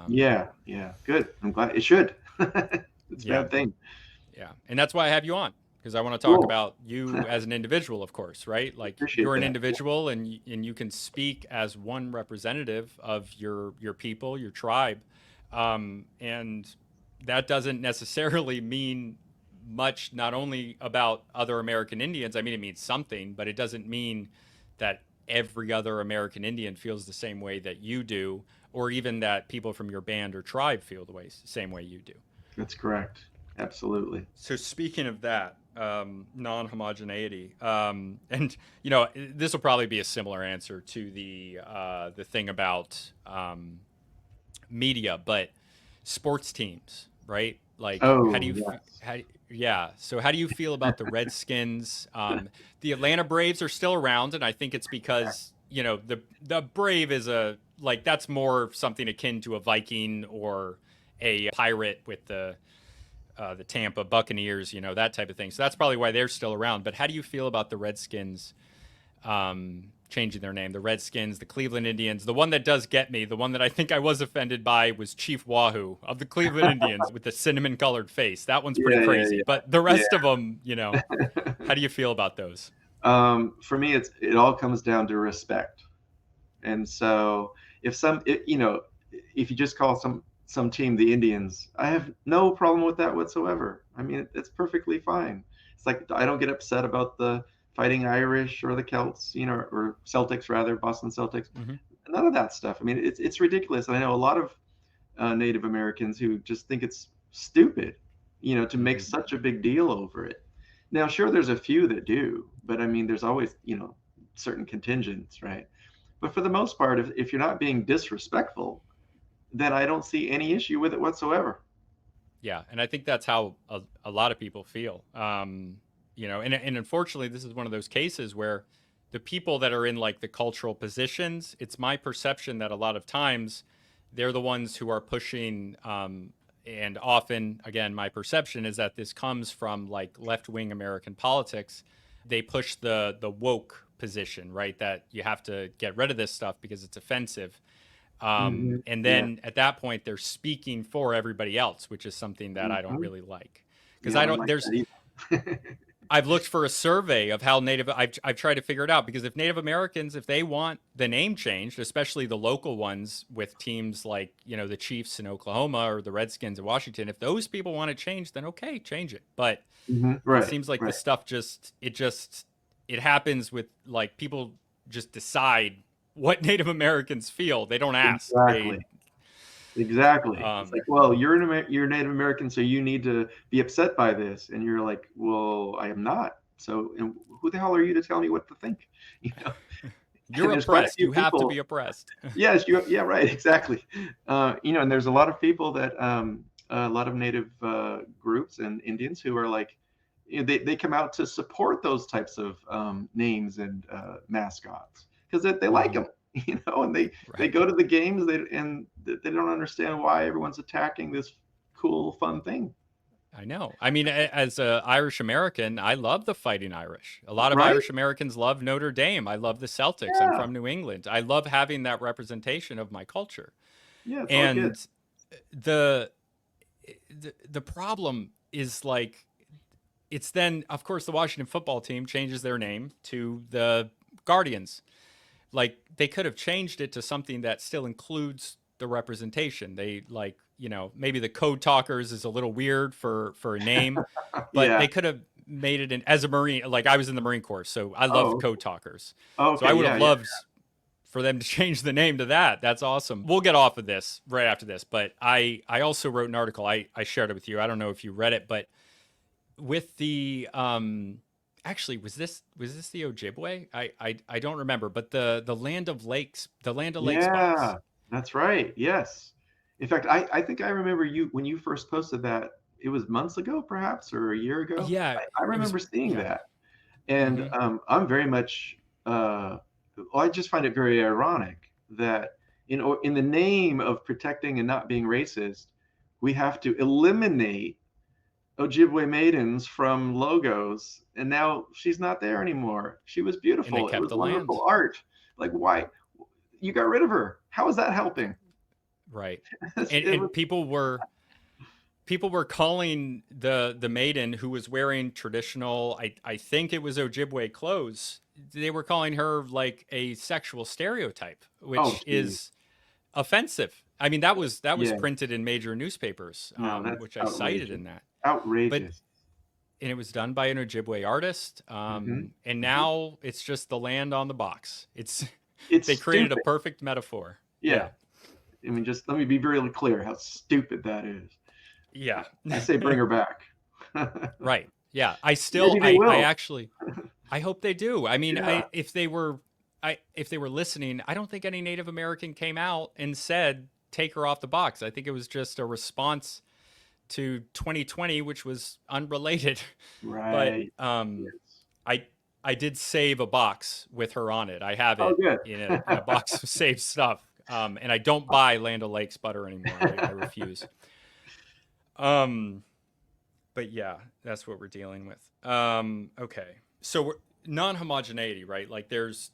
Yeah, yeah, good. I'm glad it should. It's a Yeah, bad thing. yeah, and that's why I have you on, because I want to talk Cool. about you as an individual, of course, right? Like, Appreciate you're an that. individual, and you can speak as one representative of your people, your tribe, and that doesn't necessarily mean much, not only about other American Indians. I mean, it means something, but it doesn't mean that every other American Indian feels the same way that you do, or even that people from your band or tribe feel same way you do. That's correct. Absolutely. So speaking of that, non-homogeneity, and this will probably be a similar answer to the thing about media, but sports teams, right? Like, how do Oh, you, yes. yeah. So how do you feel about the Redskins? The Atlanta Braves are still around, and I think it's because, the Brave is like, that's more something akin to a Viking or a pirate with the Tampa Buccaneers, that type of thing. So that's probably why they're still around. But how do you feel about the Redskins changing their name? The Redskins, the Cleveland Indians. The one that does get me, the one that I think I was offended by, was Chief Wahoo of the Cleveland Indians with the cinnamon colored face. That one's pretty Yeah, crazy. But the yeah, rest of them, yeah. how do you feel about those? For me, it all comes down to respect. And so if you just call some team the Indians, I have no problem with that whatsoever. I mean, it's perfectly fine. It's like I don't get upset about the Fighting Irish or the Celts, or Celtics rather, Boston Celtics. Mm-hmm. None of that stuff. I mean, it's ridiculous. And I know a lot of Native Americans who just think it's stupid, to make Mm-hmm. such a big deal over it. Now, sure, there's a few that do, but I mean, there's always, certain contingents, right? But for the most part, if you're not being disrespectful, then I don't see any issue with it whatsoever. Yeah, and I think that's how a lot of people feel. And unfortunately, this is one of those cases where the people that are in like the cultural positions, it's my perception that a lot of times they're the ones who are pushing. And often, again, my perception is that this comes from like left wing American politics. They push the woke position, right? That you have to get rid of this stuff because it's offensive. And Yeah. then at that point, they're speaking for everybody else, which is something that I don't Hmm. really like. Because Yeah, I I don't don't, like there's, that either. I've looked for a survey of how I've tried to figure it out, because if Native Americans, if they want the name changed, especially the local ones with teams like, the Chiefs in Oklahoma or the Redskins in Washington, if those people want to change, then okay, change it. But it Right, seems like the right. stuff it happens with like people just decide what Native Americans feel. They don't ask. Exactly. Exactly. It's Um, like, well, you're Native American, so you need to be upset by this, and you're like, well, I am not. So, and who the hell are you to tell me what to think? You know. you're And there's quite a oppressed. few You have to people. be oppressed. Yes, yeah, right, exactly. And there's a lot of people that a lot of Native groups and Indians who are like, they come out to support those types of names and mascots because they like Hmm. them, and they Right. go to the games, and they don't understand why everyone's attacking this cool, fun thing, I know. I mean, as a Irish American, I love the Fighting Irish. A lot of right? Irish Americans love Notre Dame. I love the Celtics. I'm Yeah, from New England. I love having that representation of my culture. yeah, it's all good. And the the problem is like, it's then, of course, the Washington football team changes their name to the Guardians. Like, they could have changed it to something that still includes the representation. They, like, maybe the Code Talkers is a little weird for a name, but Yeah. they could have made it as a Marine. Like, I was in the Marine Corps, so I love Oh, Code Talkers. So I okay. would have Yeah, yeah. loved for them to change the name to that. That's awesome. We'll get off of this right after this, but I also wrote an article. I shared it with you. I don't know if you read it, but with the actually, was this the Ojibwe? I don't remember, but the land of lakes, the land of lake spots. Yeah, that's right. Yes. In fact, I think I remember you when you first posted that. It was months ago, perhaps, or a year ago. Yeah, I it was. remember seeing Yeah. that, and Hmm. I'm very much. Well, I just find it very ironic that in the name of protecting and not being racist, we have to eliminate Ojibwe maidens from logos, and now she's not there anymore. She was And they beautiful. It kept was the wonderful land. art. Like, why you got rid of her? How is that helping? Right. And It was, people were calling the maiden who was wearing traditional, I think it was Ojibwe clothes. They were calling her like a sexual stereotype, oh, which geez. is offensive. I mean, that was Yeah. printed in major newspapers, No, that's which I cited outrageous. in that. But Outrageous. and it was done by an Ojibwe artist. Hmm. And Hmm. now it's just the land on the box. It's It's they created a stupid. perfect metaphor. Yeah. Yeah. I mean, just let me be really clear how stupid that is. Yeah. I say bring her back. Right. Yeah. I still Maybe they I will. actually I hope they do. I mean, Yeah. if they were listening, I don't think any Native American came out and said take her off the box. I think it was just a response to 2020, which was unrelated. But Right. Yes. I I did save a box with her on it. I have Oh, it good. in a box of saved stuff. And I don't buy Land O'Lakes butter anymore. I refuse. Um, but yeah, that's what we're dealing with. Okay, so non-homogeneity, right? Like there's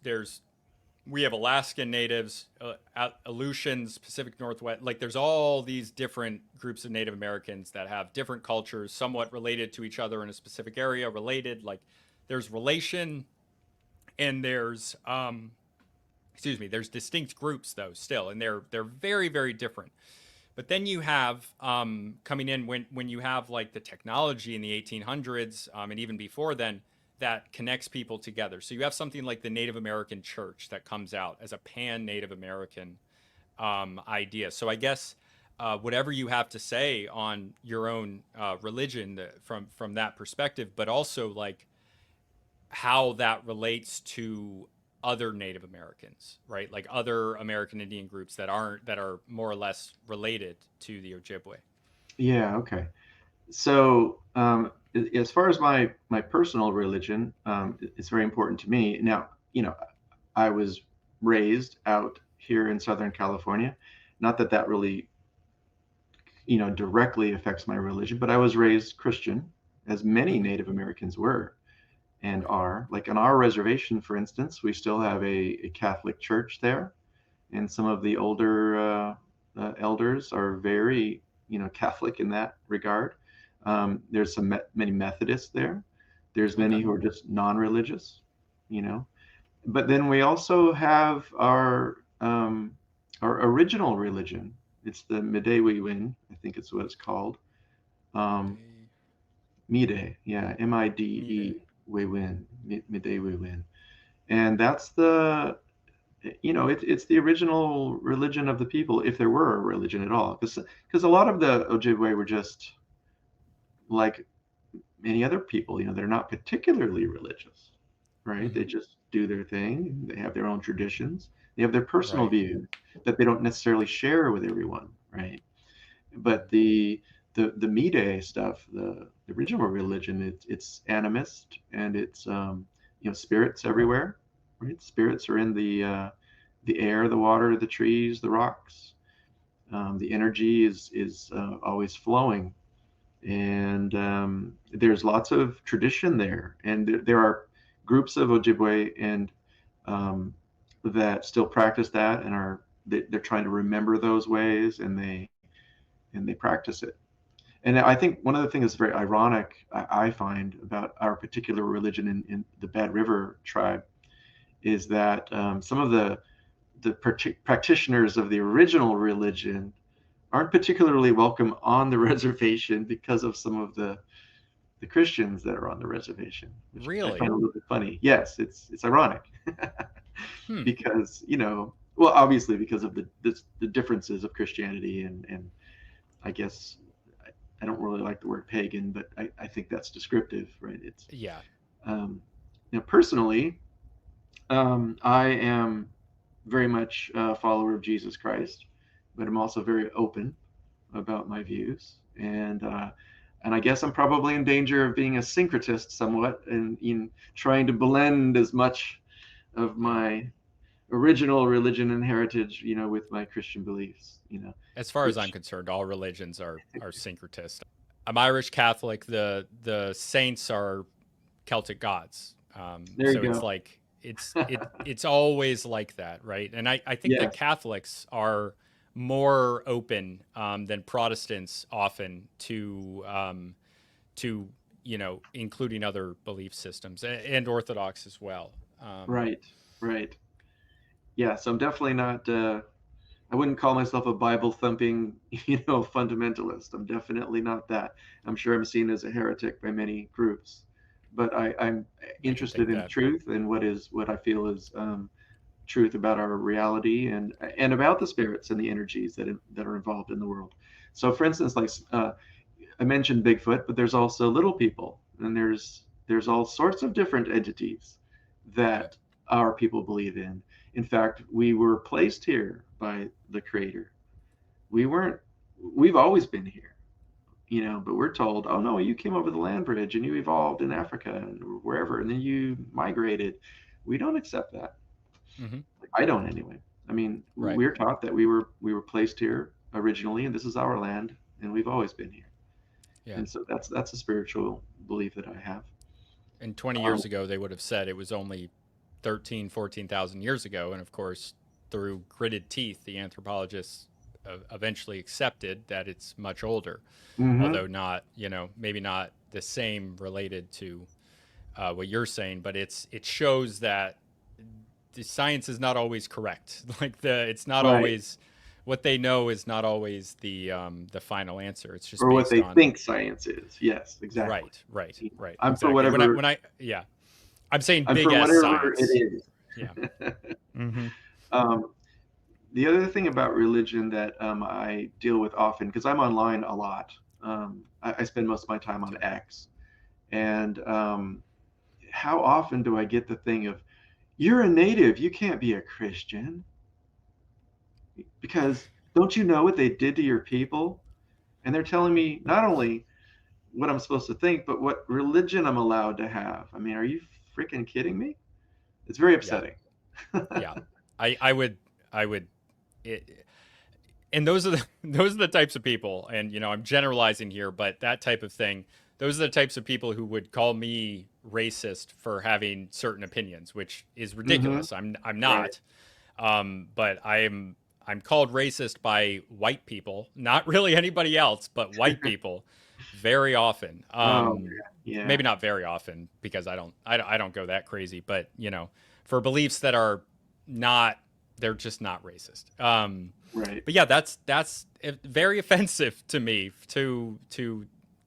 we have Alaskan natives, Aleutians, Pacific Northwest. Like there's all these different groups of Native Americans that have different cultures, somewhat related to each other in a specific area. Related, like there's relation, and there's excuse me, there's distinct groups though still, and they're very very different. But then you have coming in when you have like the technology in the 1800s and even before then that connects people together. So you have something like the Native American Church that comes out as a pan Native American idea. So I guess whatever you have to say on your own religion from that perspective, but also like how that relates to other Native Americans, right? Like other American Indian groups that are more or less related to the Ojibwe. Yeah. Okay. So, as far as my personal religion, it's very important to me. Now, I was raised out here in Southern California. Not that that really, directly affects my religion, but I was raised Christian, as many Mm-hmm. Native Americans were and Right. are. Like on our reservation, for instance, we still have a Catholic church there, and some of the older elders are very, Catholic in that regard. There's many Methodists there. There's many Okay. who are just non-religious, you know. But then we also have our original religion. It's the Midewiwin, I think it's what it's called. Um, Midday. Mide, yeah, Midday. Mide Wiwin, Midewiwin, and that's it's the original religion of the people, if there were a religion at all, because a lot of the Ojibwe were just like many other people. They're not particularly religious, right? They Mm-hmm. just do their thing. They have their own traditions. They have their personal Right. views that they don't necessarily share with everyone, right? But the Mide stuff, the original religion, it's animist, and it's spirits everywhere, right? Spirits are in the air, the water, the trees, the rocks. The energy is always flowing, and there's lots of tradition there, and there are groups of Ojibwe and that still practice that, and they're trying to remember those ways, and they practice it. And I think one of the things that's very ironic, I find, about our particular religion in the Bad River tribe is that some of the practitioners of the original religion aren't particularly welcome on the reservation because of some of the Christians that are on the reservation, which I Really? find a little bit funny. Yes, it's ironic Hmm. because well, obviously because of the differences of Christianity, and I guess I don't really like the word pagan, but I think that's descriptive, right? It's Yeah. um, personally, I am very much a follower of Jesus Christ, but I'm also very open about my views, and I guess I'm probably in danger of being a syncretist somewhat, and in trying to blend as much of Yeah. my original religion and heritage, with my Christian beliefs, As far as I'm which concerned, all religions are syncretist. I'm Irish Catholic. The saints are Celtic gods. there you So it's go. like it's always like that, right? And I think that Yes. Catholics are more open than Protestants often to including other belief systems and Orthodox as well. Right. Right. Yeah. So I'm definitely not. I wouldn't call myself a Bible thumping, fundamentalist. I'm definitely not that. I'm sure I'm seen as a heretic by many groups, but I'm I can interested take in that. truth and what I feel is truth about our reality, and about the spirits and the energies that are involved in the world. So, for instance, like I mentioned Bigfoot, but there's also little people, and there's all sorts of different entities Yeah. that our people believe in. In fact, we were placed here by the Creator, we weren't, we've always been here, but we're told, oh no, you came over the land bridge and you evolved in Africa and wherever, and then you migrated. We don't accept that. Hmm. I don't anyway. I mean, Right. we're taught that we were placed here originally, and this is our land, and we've always been here. Yeah. And so that's a spiritual belief that I have. And 20 Um, years ago, they would have said it was only 13, 14,000 years ago. And of course, through gritted teeth, the anthropologists eventually accepted that it's much older, mhm. although not, maybe not the same related to what you're saying, but it shows that the science is not always correct. Like it's not Right. always what they know is not always the final answer. It's just Or what based they on think science is. Yes, exactly. right, I'm for exactly. whatever Yeah, I'm saying I'm big for S whatever it science. is. Yeah. Hmm. um, the other thing about religion that I deal with often, because I'm online a lot, I spend most of my time on Okay. X, and how often do I get the thing of, you're a native, you can't be a Christian, because don't you know what they did to your people? And they're telling me not only what I'm supposed to think, but what religion I'm allowed to have. I mean, are you freaking kidding me? It's very Yeah. upsetting. Yeah. I would it, and those are the those are the types of people, and I'm generalizing here, but that type of thing, those are the types of people who would call me racist for having certain opinions, which is Hmm. ridiculous. I'm Right. not. But I'm called racist by white people, not really anybody else, but white people, very often. Oh, yeah. Maybe not very often because I don't go that crazy, but for beliefs that are not, they're just not racist. Right. But yeah, that's very offensive to me to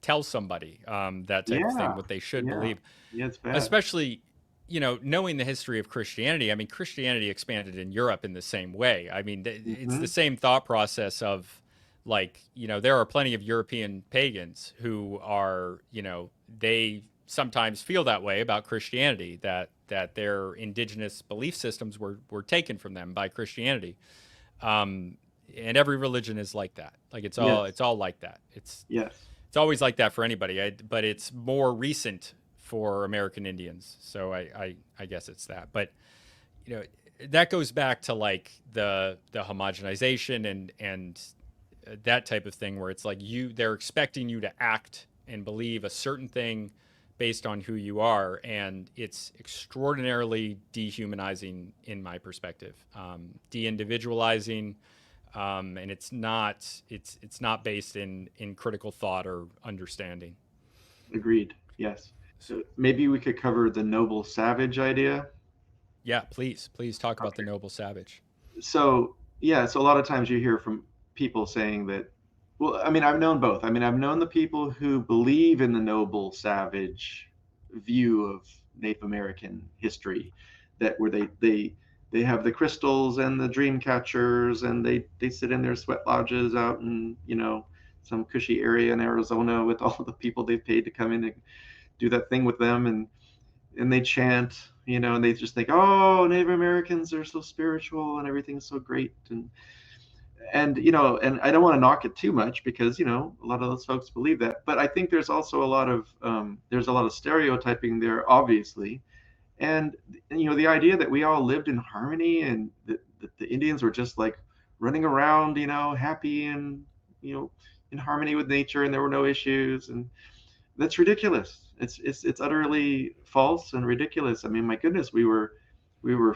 tell somebody that type of thing Yeah. what they should Yeah. believe, Yeah, it's bad. especially knowing the history of Christianity. I mean, Christianity expanded in Europe in the same way. I mean, it's the Hmm. same thought process of, like, there are plenty of European pagans who are, they sometimes feel that way about Christianity, that their indigenous belief systems were taken from them by Christianity. Um, and every religion is like that. Like Yes. it's all like that. Yes. It's always like that for anybody, but it's more recent for American Indians. So I guess it's that. But you know that goes back to like the homogenization and that type of thing, where it's like they're expecting you to act and believe a certain thing based on who you are, and it's extraordinarily dehumanizing in my perspective, de-individualizing, and it's not based in critical thought or understanding. Agreed. Yes. So maybe we could cover the noble savage idea. Yeah, please talk about the Okay. noble savage. So yeah, so a lot of times you hear from people saying that, well, I mean, I've known both. I mean, I've known the people who believe in the noble savage view of Native American history, that where they have the crystals and the dream catchers, and they sit in their sweat lodges out in, some cushy area in Arizona with all the people they've paid to come in and do that thing with them, and they chant, and they just think, oh, Native Americans are so spiritual and everything's so great, and I don't want to knock it too much, because a lot of those folks believe that, but I think there's also a lot of stereotyping there, obviously, and the idea that we all lived in harmony, and that the Indians were just like running around, happy and you know in harmony with nature, and there were no issues, and that's ridiculous. It's utterly false and ridiculous. I mean, my goodness, we were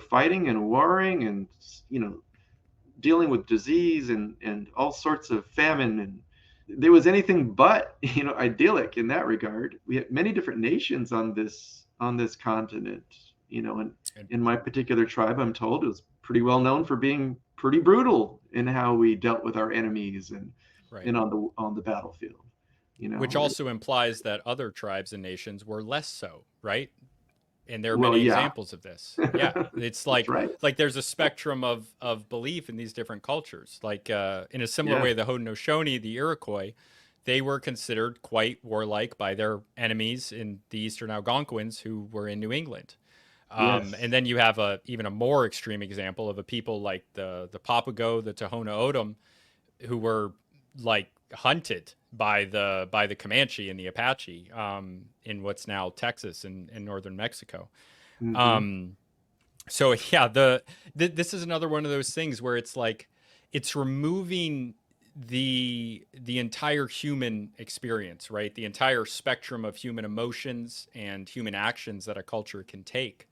fighting and warring, and dealing with disease and all sorts of famine, and there was anything but idyllic in that regard. We had many different nations on this continent, and And in my particular tribe, I'm told, it was pretty well known for being pretty brutal in how we dealt with our enemies, and right. and on the battlefield. you Which know also implies that other tribes and nations were less so, right? And there are well, many yeah. examples of this. Yeah, it's That's right. like there's a spectrum of belief in these different cultures. Like in a similar Yes. way, the Haudenosaunee, the Iroquois, they were considered quite warlike by their enemies in the Eastern Algonquins who were in New England. Yes. And then you have even a more extreme example of a people like the Papago, the Tohono O'odham, who were like hunted by the Comanche and the Apache in what's now Texas and northern Mexico. Hmm. Um, so yeah, this is another one of those things where it's like it's removing the entire human experience, right? The entire spectrum of human emotions and human actions that a culture can take,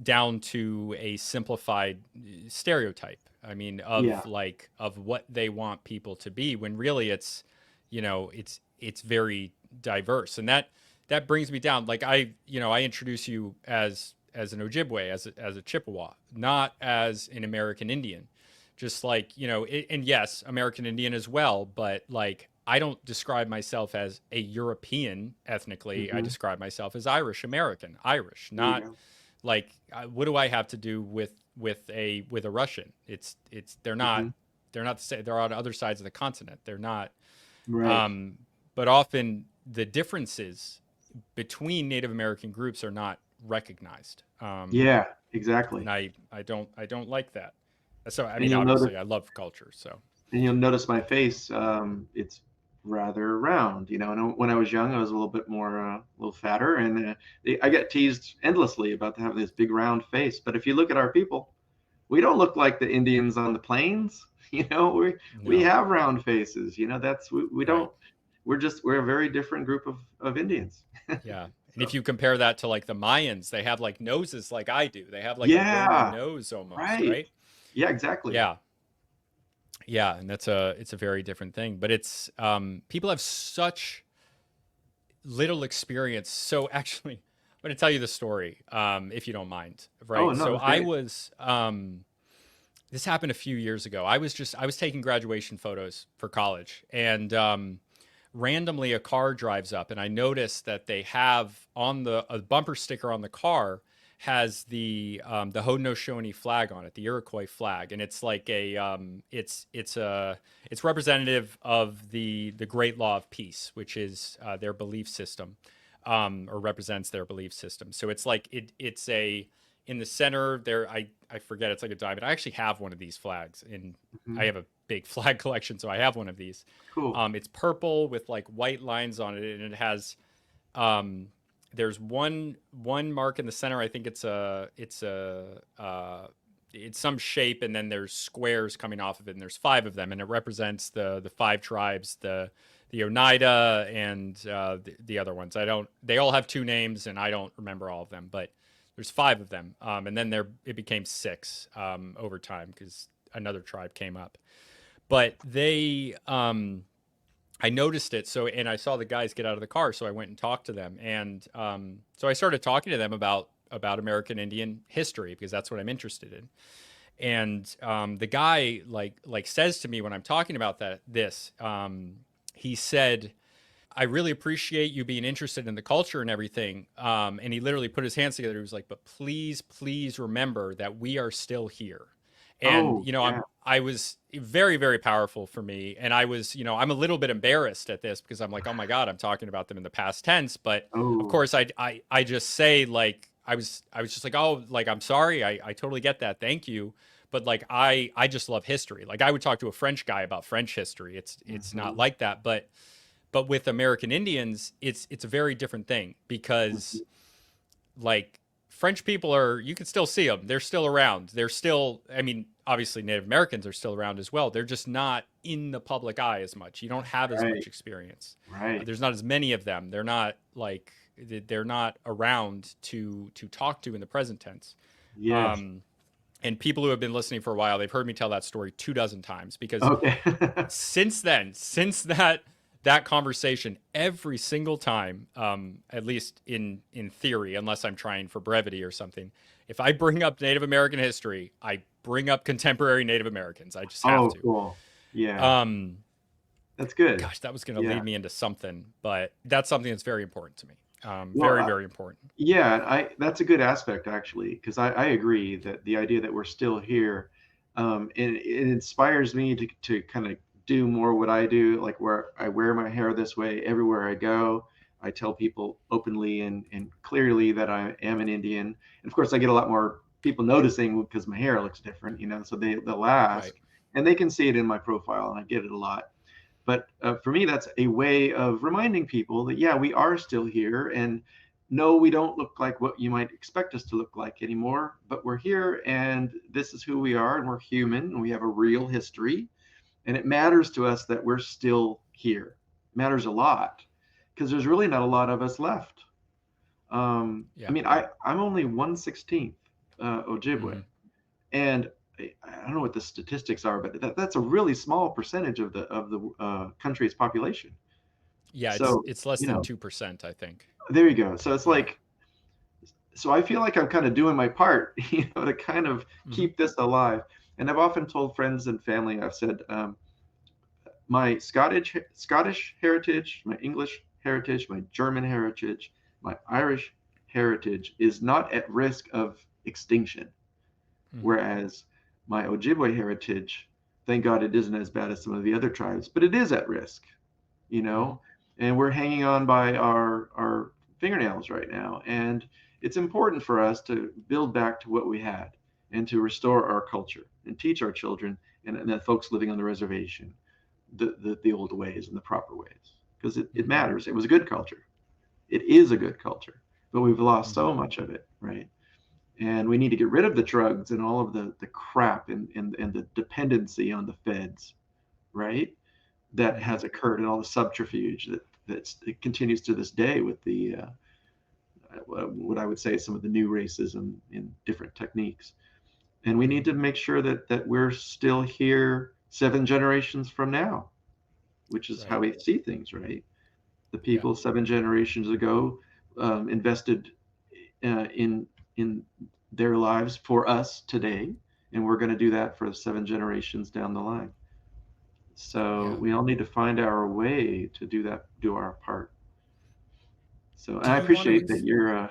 down to a simplified stereotype. I mean, Yeah. of what they want people to be, when really it's, it's very diverse, and that brings me down. Like I introduce you as an Ojibwe, as a Chippewa, not as an American Indian. Just like and yes, American Indian as well, but like I don't describe myself as a European ethnically. I Hmm. describe myself as Irish American, Irish, There you not go. like what do I have to do with a Russian? It's Hmm. they're not the same. They're on other sides of the continent. They're not. Right. Um, but often the differences between Native American groups are not recognized. Yeah, exactly. And I don't like that. So I And mean, you'll notice obviously, I love culture. So my face. It's rather round, And when I was young, I was a little bit more, a little fatter, and I get teased endlessly about having this big round face. But if you look at our people, we don't look like the Indians on the plains. We no, have round faces. We right, don't. We're a very different group of Indians. yeah. And if So you compare that to like the Mayans, they have like noses like I do. They have like a Roman yeah, nose almost, right. right? Yeah, exactly. Yeah. Yeah, and it's a very different thing. But it's people have such little experience. So actually, I'm going to tell you the story, if you don't mind. Oh Right. no, So that's I great. was this happened a few years ago. I was taking graduation photos for college, and randomly a car drives up, and I noticed that they have on the a bumper sticker on the car has the Haudenosaunee flag on it, the Iroquois flag, and it's like a it's representative of the Great Law of Peace, which is their belief system, or represents their belief system. So it's like it's a in the center there. I forget, it's like a diamond. I actually have one of these flags, and I Hmm. have a big flag collection, so I have one of these. Cool. It's purple with like white lines on it, and it has um, there's one mark in the center. I think it's some shape, and then there's squares coming off of it, and there's five of them, and it represents the five tribes, the Oneida and the other ones. I don't. They all have two names, and I don't remember all of them, but there's five of them. And then it became six over time because another tribe came up. But I noticed it. So, and I saw the guys get out of the car. So I went and talked to them. And so I started talking to them about American Indian history because that's what I'm interested in. And the guy like says to me when I'm talking about he said, I really appreciate you being interested in the culture and everything. And he literally put his hands together. He was like, but please, please remember that we are still here. And, Oh yeah. I was very, very powerful for me. And I was, I'm a little bit embarrassed at this because I'm like, oh my God, I'm talking about them in the past tense. But of Oh. course I just say like, I was just like, oh, like, I'm sorry. I totally get that. Thank you. But like, I just love history. Like I would talk to a French guy about French history. It's not Hmm. like that. But with American Indians, it's a very different thing because Hmm. like French people are, you can still see them. They're still around. They're still, I mean, obviously Native Americans are still around as well. They're just not in the public eye as much. You don't have as Right. much experience. Right. There's not as many of them. They're not like they're not around to talk to in the present tense. Yes. Um, and people who have been listening for a while, they've heard me tell that story 2 dozen times because Okay. since then, since that conversation, every single time, at least in theory, unless I'm trying for brevity or something, if I bring up Native American history, I bring up contemporary Native Americans. I just have Oh, to. cool. Yeah. Um, That's good. Gosh, that was going to Yeah. lead me into something, but that's something that's very important to me. Well, Very, very important. yeah, that's a good aspect actually, because I agree that the idea that we're still here, it inspires me to kind of do more what I do, like where I wear my hair this way everywhere I go. I tell people openly and clearly that I am an Indian. And of course, I get a lot more people noticing because my hair looks different, so they'll Right. ask. and they can see it in my profile, and I get it a lot. But for me, that's a way of reminding people that, yeah, we are still here. And no, we don't look like what you might expect us to look like anymore, but we're here and this is who we are. And we're human and we have a real history. And it matters to us that we're still here. It matters a lot because there's really not a lot of us left. I Yeah. mean, I'm only 1/16 Ojibwe. Hmm. And I don't know what the statistics are, but that's a really small percentage of the country's population. Yeah, So, it's less you than know, 2%, I think. there you go. So it's Yeah. like, so I feel like I'm kind of doing my part, to kind of Hmm. keep this alive. And I've often told friends and family, I've said, my Scottish heritage, my English heritage, my German heritage, my Irish heritage is not at risk of extinction. Hmm. Whereas my Ojibwe heritage, thank God it isn't as bad as some of the other tribes, but it is at risk, you Hmm. know, and we're hanging on by our fingernails right now. And it's important for us to build back to what we had and to restore our culture and teach our children and the folks living on the reservation the old ways and the proper ways because it Hmm. matters. It was a good culture. It is a good culture, but we've lost Hmm. so much of it, right? And we need to get rid of the drugs and all of the crap and the dependency on the feds, right? That Hmm. has occurred and all the subterfuge that it continues to this day with the what I would say some of the new racism in different techniques. And we need Hmm. to make sure that we're still here 7 generations from now, which is how Right. we see things, right? The Yeah. people 7 generations ago invested in their lives for us today, and we're going to do that for 7 generations down the line. So Yeah. we all need to find our way to do that, do our part. So, and Do I you want to appreciate that you're,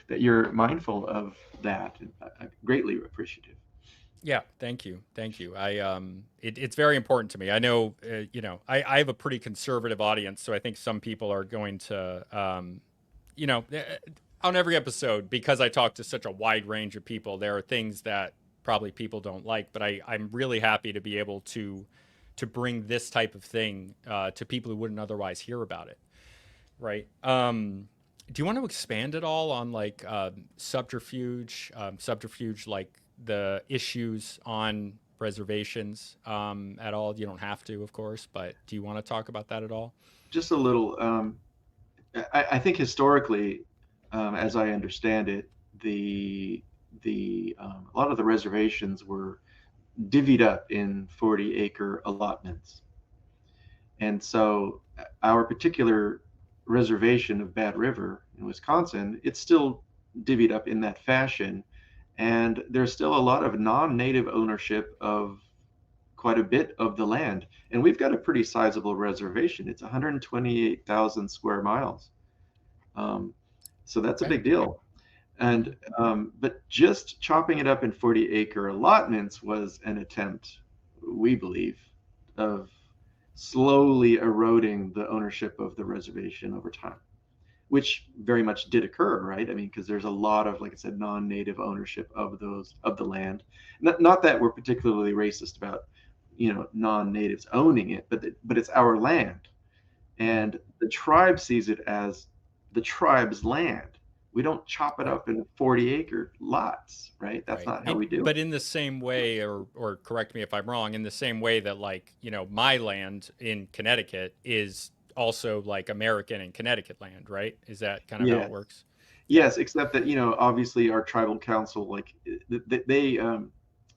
that you're mindful of that. I'm greatly appreciative. Yeah, thank you. Thank you. It's very important to me. I know, I have a pretty conservative audience, so I think some people are going to, you know, eh, on every episode, because I talk to such a wide range of people, there are things that probably people don't like, but I'm really happy to be able to bring this type of thing to people who wouldn't otherwise hear about it. Right. Do you want to expand at all on like subterfuge, like the issues on reservations at all? You don't have to, of course, but do you want to talk about that at all? Just a little. I think historically, as I understand it, the a lot of the reservations were divvied up in 40-acre allotments. And so our particular reservation of Bad River in Wisconsin, it's still divvied up in that fashion. And there's still a lot of non-native ownership of quite a bit of the land. And we've got a pretty sizable reservation. It's 128,000 square miles. Um, so that's a Okay. big deal. Hmm. And but just chopping it up in 40-acre allotments was an attempt, we believe, of slowly eroding the ownership of the reservation over time, which very much did occur, right? I mean, because there's a lot of, like I said, non-native ownership of the land. Not that we're particularly racist about, non-natives owning it, but it's our land, Hmm. and the tribe sees it as the tribe's land. We don't chop it Right. up in 40-acre lots, right? That's Right. not how we do But it. in the same way, or correct me if I'm wrong, in the same way that like, my land in Connecticut is also like American and Connecticut land, right? Is that kind of how it Yes, works? Yeah. yes, except that obviously our tribal council, like they,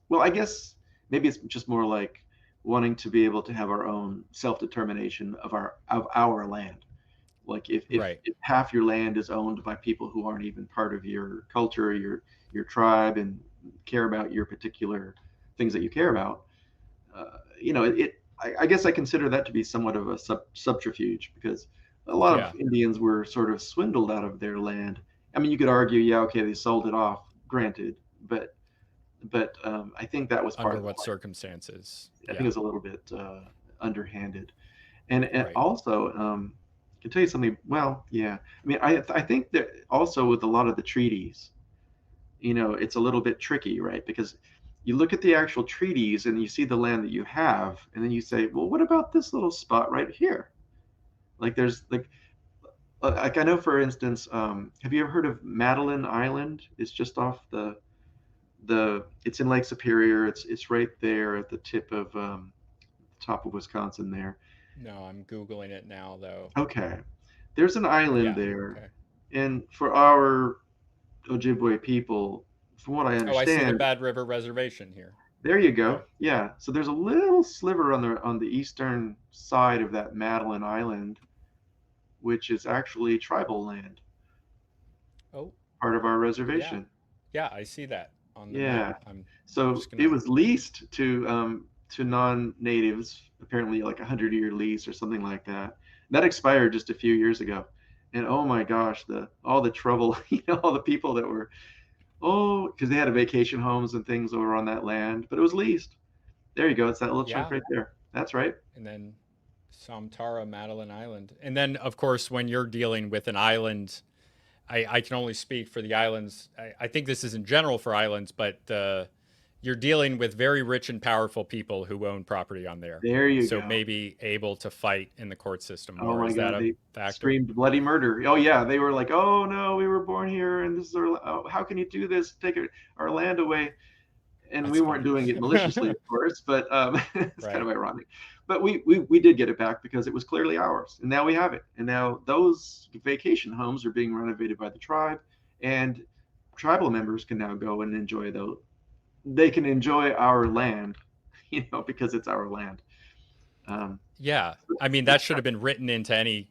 well, I guess maybe it's just more like wanting to be able to have our own self-determination of our land. Like Right. if half your land is owned by people who aren't even part of your culture, your tribe, and care about your particular things that you care about, I guess I consider that to be somewhat of a subterfuge because a lot of Yeah. Indians were sort of swindled out of their land. I mean, you could argue, yeah, okay, they sold it off, granted, but I think that was part Under of the what plan. circumstances? I think it Yeah. was a little bit underhanded. And Right. also, I can tell you something. Well, yeah. I mean, I think that also with a lot of the treaties, it's a little bit tricky, right? Because you look at the actual treaties and you see the land that you have, and then you say, well, what about this little spot right here? Like there's like I know, for instance, have you ever heard of Madeline Island? It's just off it's in Lake Superior. It's right there at the tip of top of Wisconsin there. No, I'm Googling it now, though. Okay, there's an island Yeah. there, Okay. and for our Ojibwe people, from what I Oh, I see the understand, Bad River Reservation here. there you go. Okay. Yeah, so there's a little sliver on the eastern side of that Madeline Island, which is actually tribal land, Oh, part of our yeah. reservation. Yeah, I see that on the map. Yeah. I'm So just it gonna. was leased to non-natives, apparently like a 100-year lease or something like that. That expired just a few years ago. And oh my gosh, the all the trouble, all the people that were, because they had vacation homes and things over on that land, but it was leased. There you go. It's that little chunk Yeah, right there. That's right. and then Samtara, Madeline Island, and then of course when you're dealing with an island, I can only speak for the islands. I think this is in general for islands, but you're dealing with very rich and powerful people who own property on there. There you So go. maybe able to fight in the court system Oh more. my Is that God, a they factor? screamed bloody murder. Oh yeah, they were like, "Oh no, we were born here, and this is our. Oh, how can you do this? Take our land away?" And we That's weren't funny. doing it maliciously, of course, but it's kind Right. of ironic. But we did get it back because it was clearly ours, and now we have it. And now those vacation homes are being renovated by the tribe, and tribal members can now go and enjoy those. They can enjoy our land, because it's our land. Um, Yeah. I mean, it's that should have been written into any.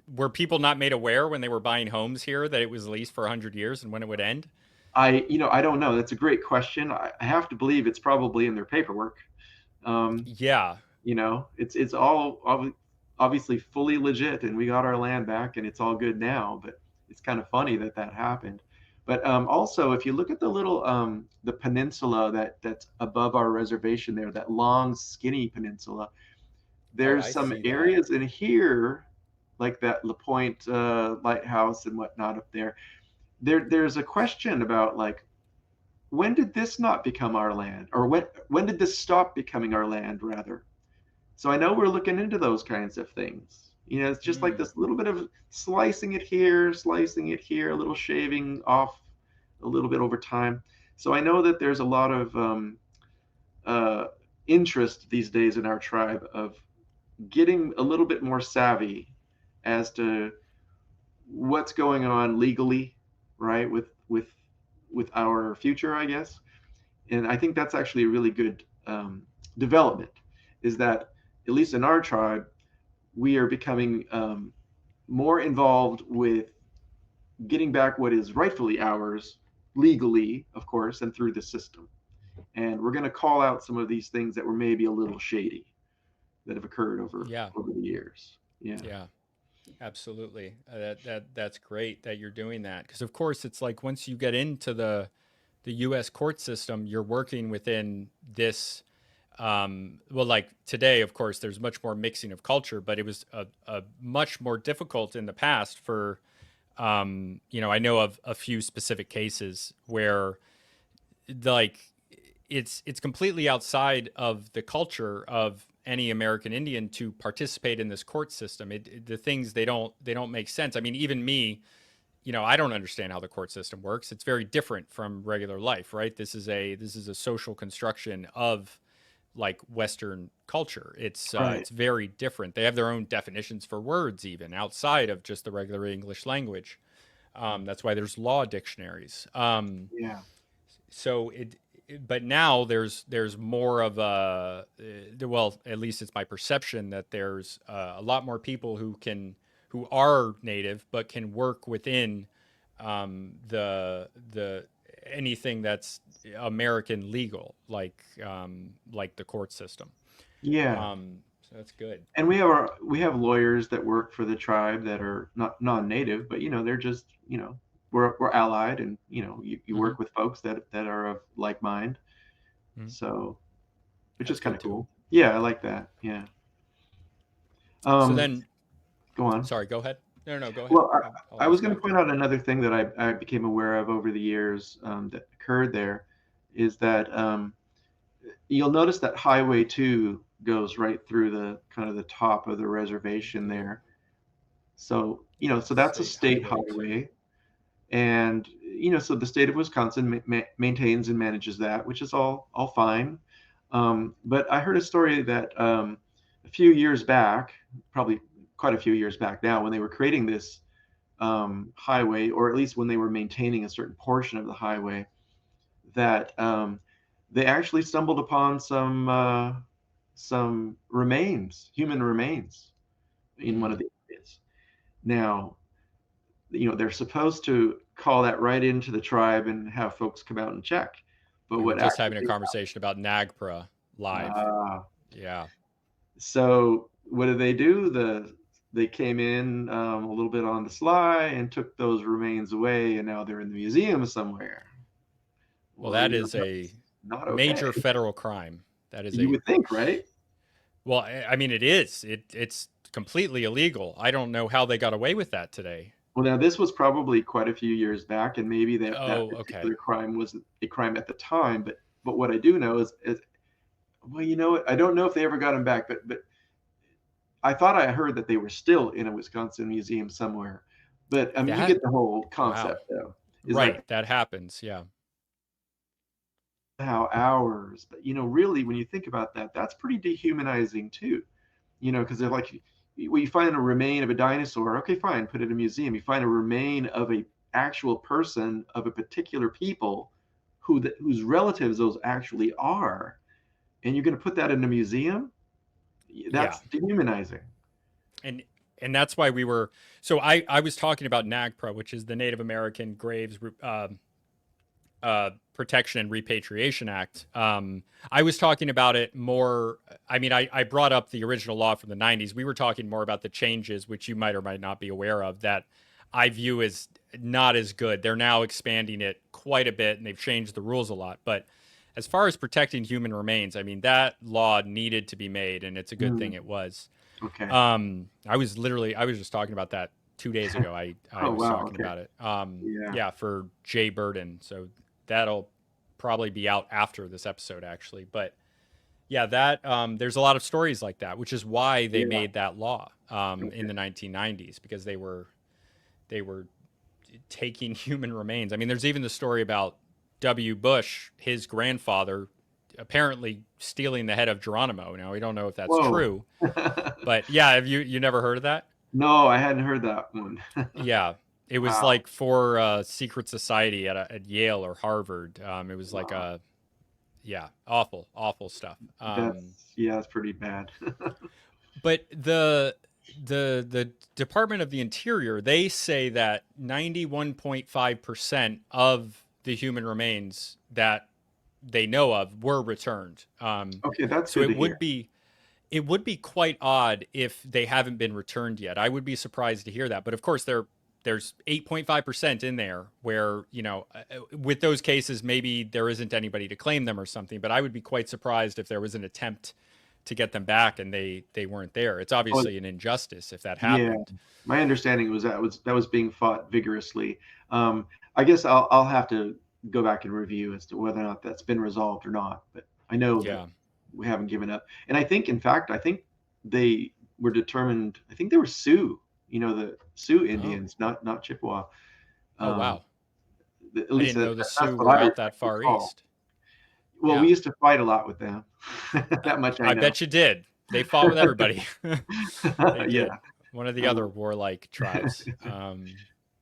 Were people not made aware when they were buying homes here that it was leased for 100 years and when it would end? I don't know. That's a great question. I have to believe it's probably in their paperwork. Um, Yeah. it's all obviously fully legit, and we got our land back, and it's all good now. But it's kind of funny that happened. But also, if you look at the peninsula that's above our reservation there, that long, skinny peninsula, Oh, there's I some see that. areas in here, like that La Pointe lighthouse and whatnot up there. There's a question about, like, when did this not become our land, or when did this stop becoming our land, rather? So I know we're looking into those kinds of things. It's just like Hmm. this little bit of slicing it here, a little shaving off a little bit over time. So I know that there's a lot of uh, interest these days in our tribe of getting a little bit more savvy as to what's going on legally, right, with our future, I guess. And I think that's actually a really good development. Is that, at least in our tribe, we are becoming more involved with getting back what is rightfully ours, legally, of course, and through the system. And we're going to call out some of these things that were maybe a little shady that have occurred over Yeah. over the years. Yeah. Yeah. Absolutely. That's great that you're doing that because of course it's like once you get into the U.S. court system, you're working within this. Well, like today, of course, there's much more mixing of culture, but it was a much more difficult in the past for. I know of a few specific cases where like it's completely outside of the culture of any American Indian to participate in this court system. The things they don't make sense. I mean, even me, I don't understand how the court system works. It's very different from regular life, right? This is a social construction of like Western culture. Right. It's very different. They have their own definitions for words, even outside of just the regular English language. That's why there's law dictionaries. Yeah. So but now there's more of well, at least it's my perception that there's a lot more people who are native but can work within the anything that's American legal, like the court system. Yeah. So that's good. And we have lawyers that work for the tribe that are not non-native, but they're just, we're allied, and you Hmm. work with folks that are of like mind. Hmm. So, which is That's kind good of too. cool. Yeah, I like that. Yeah. So Um, then, Go on. sorry, go ahead. No, no, go ahead. Well, I'll I was ask going to after. point out another thing that I became aware of over the years, that occurred there, is that you'll notice that Highway 2 goes right through the kind of the top of the reservation there. So, so that's a State state Highway 2. highway. And, so the state of Wisconsin maintains and manages that, which is all fine. But I heard a story that a few years back, probably quite a few years back now, when they were creating this highway, or at least when they were maintaining a certain portion of the highway, that they actually stumbled upon some remains, human remains, in one of the areas. Now, they're supposed to call that right into the tribe and have folks come out and check. But We were what just having a actually, conversation about NAGPRA live. Yeah. so what did they do? They came in a little bit on the sly and took those remains away, and now they're in the museum somewhere. Well, that is That's a not major okay. federal crime. That is You a would think, right? well, I mean, it is. It's completely illegal. I don't know how they got away with that today. Well, now this was probably quite a few years back, and maybe that Oh, okay. particular crime was a crime at the time. But what I do know is well, what? I don't know if they ever got him back, but I thought I heard that they were still in a Wisconsin museum somewhere. But you That get the whole wow. concept, though. Is like Right, that happens. Yeah. how hours, but really, when you think about that, that's pretty dehumanizing too. Because they're like, well, you find a remain of a dinosaur, okay, fine, put it in a museum. You find a remain of a actual person of a particular people whose relatives those actually are, and you're going to put that in a museum. Yeah. That's dehumanizing. And that's why we were so I was talking about NAGPRA, which is the Native American Graves Protection and Repatriation Act. I was talking about it more. I mean, I brought up the original law from the 90s. We were talking more about the changes, which you might or might not be aware of, that I view as not as good. They're now expanding it quite a bit, and they've changed the rules a lot. But as far as protecting human remains, I mean, that law needed to be made, and it's a good thing Mm, it was. okay. I was just talking about that 2 days ago. I Oh, was wow. talking Okay. about it. Yeah. Yeah, for Jay Burden. So that'll probably be out after this episode, actually. But yeah, that there's a lot of stories like that, which is why they Yeah. made that law in Okay. the 1990s, because they were taking human remains. I mean, there's even the story about W. Bush, his grandfather, apparently stealing the head of Geronimo. Now we don't know if that's Whoa. true, but yeah, have you never heard of that? No, I hadn't heard that one. Yeah, it was Wow. like for a secret society at Yale or Harvard. It was like Wow. a yeah, awful stuff. That's pretty bad. But the Department of the Interior, they say that 91.5% of the human remains that they know of were returned. Okay, that's So good to hear. it would be quite odd if they haven't been returned yet. I would be surprised to hear that. But of course, there's 8.5% in there where, with those cases, maybe there isn't anybody to claim them or something. But I would be quite surprised if there was an attempt to get them back and they weren't there. It's Oh, obviously an injustice if that yeah. happened. My understanding was that was being fought vigorously. I guess I'll have to go back and review as to whether or not that's been resolved or not. But I know that Yeah. we haven't given up. And I think, in fact, they were determined. I think they were Sioux. The Sioux Oh. Indians, not Chippewa. Oh, Um, wow. at I least didn't know the that's Sioux what were I out that far recall. east. Well, we Yeah. used to fight a lot with them. That much I I know. bet you did. They fought with everybody. They Yeah. did. One of the other Um, warlike tribes.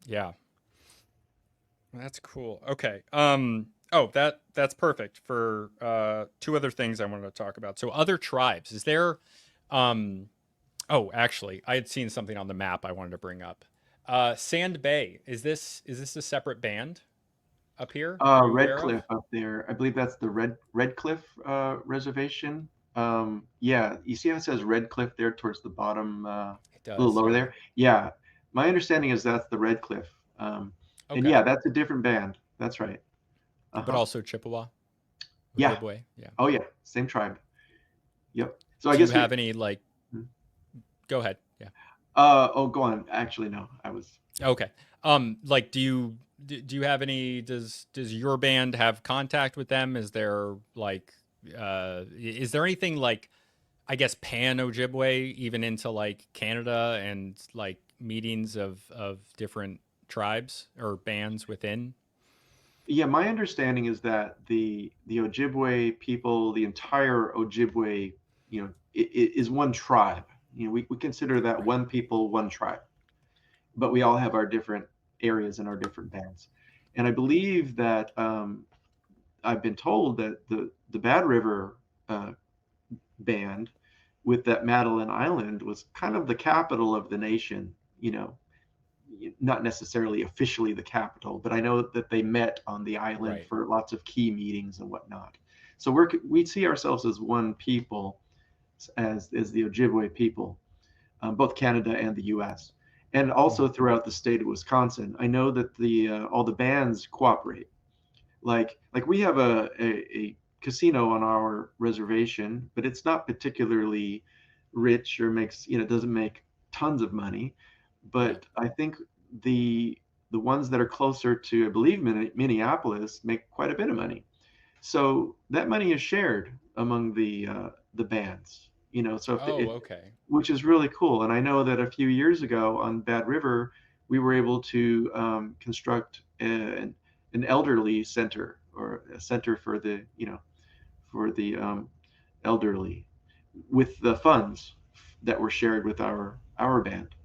Yeah. That's cool. Okay. Oh, that's perfect for two other things I wanted to talk about. So other tribes, is there um oh, actually, I had seen something on the map I wanted to bring up. Sand Bay, is this a separate band up here? Are you Red aware of? Cliff up there. I believe that's the Red Cliff Reservation. Yeah, you see how it says Red Cliff there towards the bottom, a It little does, lower yeah. there. Yeah, my understanding is that's the Red Cliff. And Okay. yeah, that's a different band. That's right. But Uh-huh. also Chippewa, Yeah. Ojibwe, yeah. Oh yeah, same tribe. Yep. So I Do you guess we. have any like go ahead. Yeah. Oh, go on. Actually, no, I was. Okay. Like, do you have any? Does your band have contact with them? Is there like is there anything like, I guess, pan Ojibwe even into like Canada and like meetings of different tribes or bands within? Yeah, my understanding is that the Ojibwe people, the entire Ojibwe, is one tribe. We consider that Right. one people, one tribe, but we all have our different areas and our different bands. And I believe that I've been told that the Bad River band with that Madeline Island was kind of the capital of the nation, not necessarily officially the capital, but I know that they met on the island Right. for lots of key meetings and whatnot. So we see ourselves as one people, as the Ojibwe people, both Canada and the U.S. and also Mhm. throughout the state of Wisconsin. I know that the all the bands cooperate. Like we have a casino on our reservation, but it's not particularly rich or doesn't make tons of money. Yeah. But I think the the ones that are closer to, I believe, Minneapolis make quite a bit of money. So that money is shared among the bands. So if Oh, it, okay. which is really cool. And I know that a few years ago on Bad River, we were able to construct an elderly center, or a center for the elderly, with the funds that were shared with our band. Oh,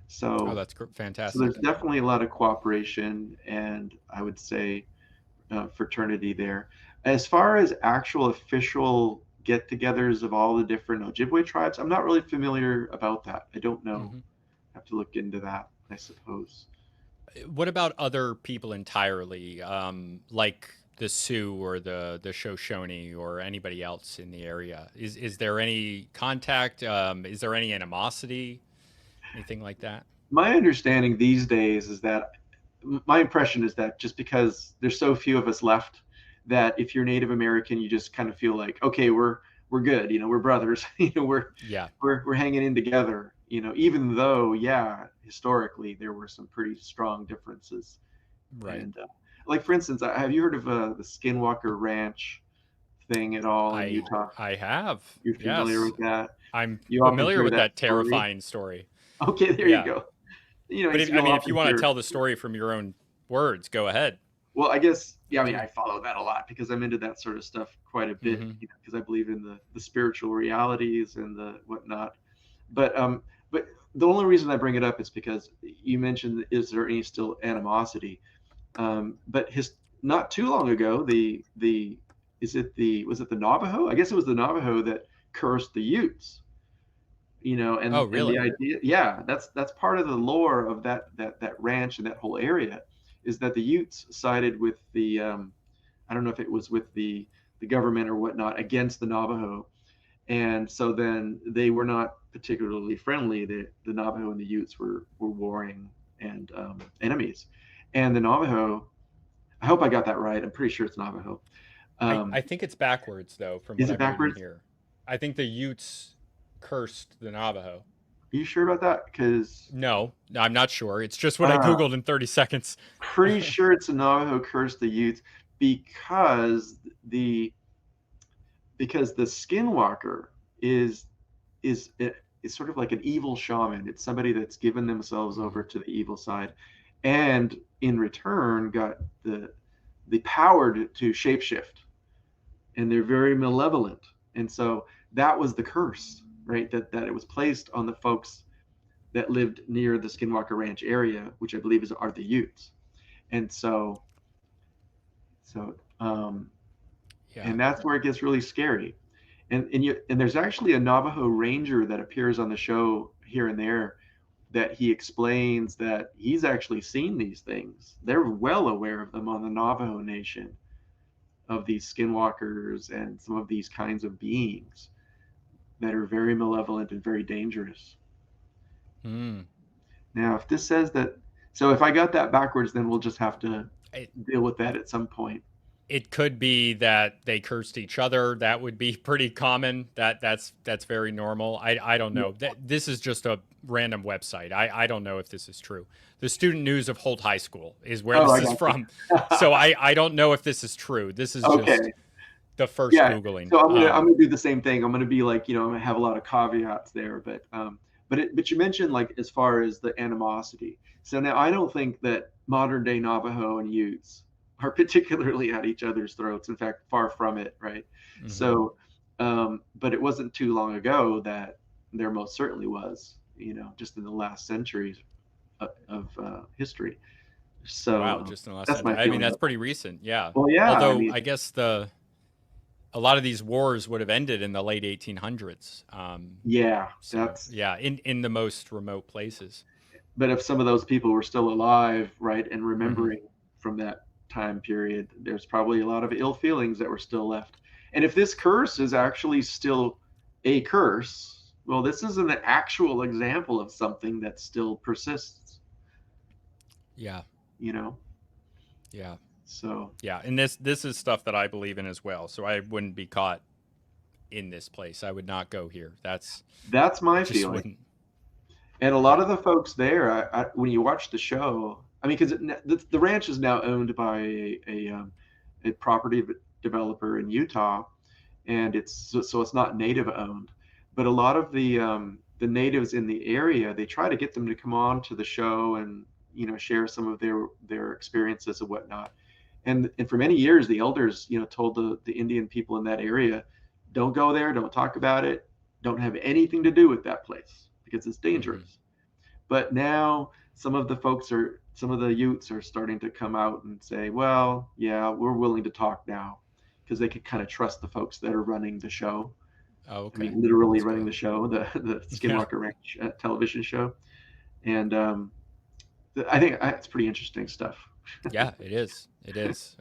So that's so there's fantastic. definitely a lot of cooperation, and I would say fraternity there. As far as actual official get-togethers of all the different Ojibwe tribes, I'm not really familiar about that. I don't know. Hmm. I have to look into that, I suppose. What about other people entirely, like the Sioux or the Shoshone or anybody else in the area? Is there any contact? Is there any animosity? Anything like that? My understanding these days is that my impression is that just because there's so few of us left, that if you're Native American, you just kind of feel like, okay, we're good, we're brothers, Yeah. we're hanging in together, even though, yeah, historically there were some pretty strong differences. Right. And like for instance, have you heard of the Skinwalker Ranch thing at all in I Utah? I have. You're familiar Yes. with that? I'm You often familiar hear with that that story. terrifying story. Okay, there you Yeah. go. But I You'll mean, if you often want to hear. tell the story from your own words, go ahead. Well, I guess, yeah, I mean, I follow that a lot because I'm into that sort of stuff quite a bit, Hmm. because I believe in the spiritual realities and the whatnot. But the only reason I bring it up is because you mentioned, is there any still animosity? But his Not too long ago, the is it the was it the Navajo? I guess it was the Navajo that cursed the Utes. Oh, And the really? idea, yeah, that's part of the lore of that ranch and that whole area, is that the Utes sided with the I don't know if it was with the government or whatnot, against the Navajo. And so then they were not particularly friendly. The Navajo and the Utes were warring and enemies. And the Navajo, I hope I got that right. I'm pretty sure it's Navajo. I Um, think it's backwards though, from what is it I'm reading backwards? here. I think the Utes cursed the Navajo. Are you sure about that? Because No, I'm not sure. It's just what I uh, googled in 30 seconds. pretty sure it's a Navajo cursed the Utes, because the the Skinwalker is is is sort of like an evil shaman. It's somebody that's given themselves Mm. over to the evil side, and in return got the power to shapeshift, and they're very malevolent. And so that was the curse, right? That it was placed on the folks that lived near the Skinwalker Ranch area, which I believe are the Utes. And so Yeah. and that's where it gets really scary. And there's actually a Navajo ranger that appears on the show here and there, that he explains that he's actually seen these things. They're well aware of them on the Navajo Nation, of these skinwalkers and some of these kinds of beings that are very malevolent and very dangerous. Mm. Now, if this says that, so if I got that backwards, then we'll just have to It, deal with that at some point. it could be that they cursed each other. That would be pretty common. That's very normal. I don't know. This is just a random website. I don't know if this is true. The Student News of Holt High School is where Oh, this I is got from. you. So I don't know if this is true. This is just Okay. the first Yeah. Googling. So I'm gonna do the same thing. I'm gonna be like, I'm gonna have a lot of caveats there, but you mentioned like as far as the animosity. So now I don't think that modern day Navajo and Utes are particularly at each other's throats. In fact, far from it, right? Hmm. So, but it wasn't too long ago that there most certainly was, just in the last centuries of history. So Wow, just in the last that's century. my I mean, feeling that's about that. pretty recent. Yeah. Well, yeah, I Although mean, I guess a lot of these wars would have ended in the late 1800s. yeah, So that's yeah, in the most remote places. but if some of those people were still alive, right, and Hmm. remembering from that time period, there's probably a lot of ill feelings that were still left. And if this curse is actually still a curse, well, this is an actual example of something that still persists, Yeah. you know? Yeah. So Yeah. And this is stuff that I believe in as well. So I wouldn't be caught in this place. I would not go here. that's I my just feeling. wouldn't. And a lot Yeah. of the folks there, when you watch the show, I mean, because the ranch is now owned by a property developer in Utah, and so it's not native owned. But a lot of the natives in the area, they try to get them to come on to the show and share some of their experiences and whatnot. And for many years, the elders told the Indian people in that area, don't go there, don't talk about it, don't have anything to do with that place because it's Hmm. dangerous. But now some of the Utes are starting to come out and say, well, yeah, we're willing to talk now because they could kind of trust the folks that are running the show. Oh, I okay. mean, literally That's running good. the show, the Yeah. Skinwalker Ranch television show. And I think it's pretty interesting stuff. Yeah, it is. It is.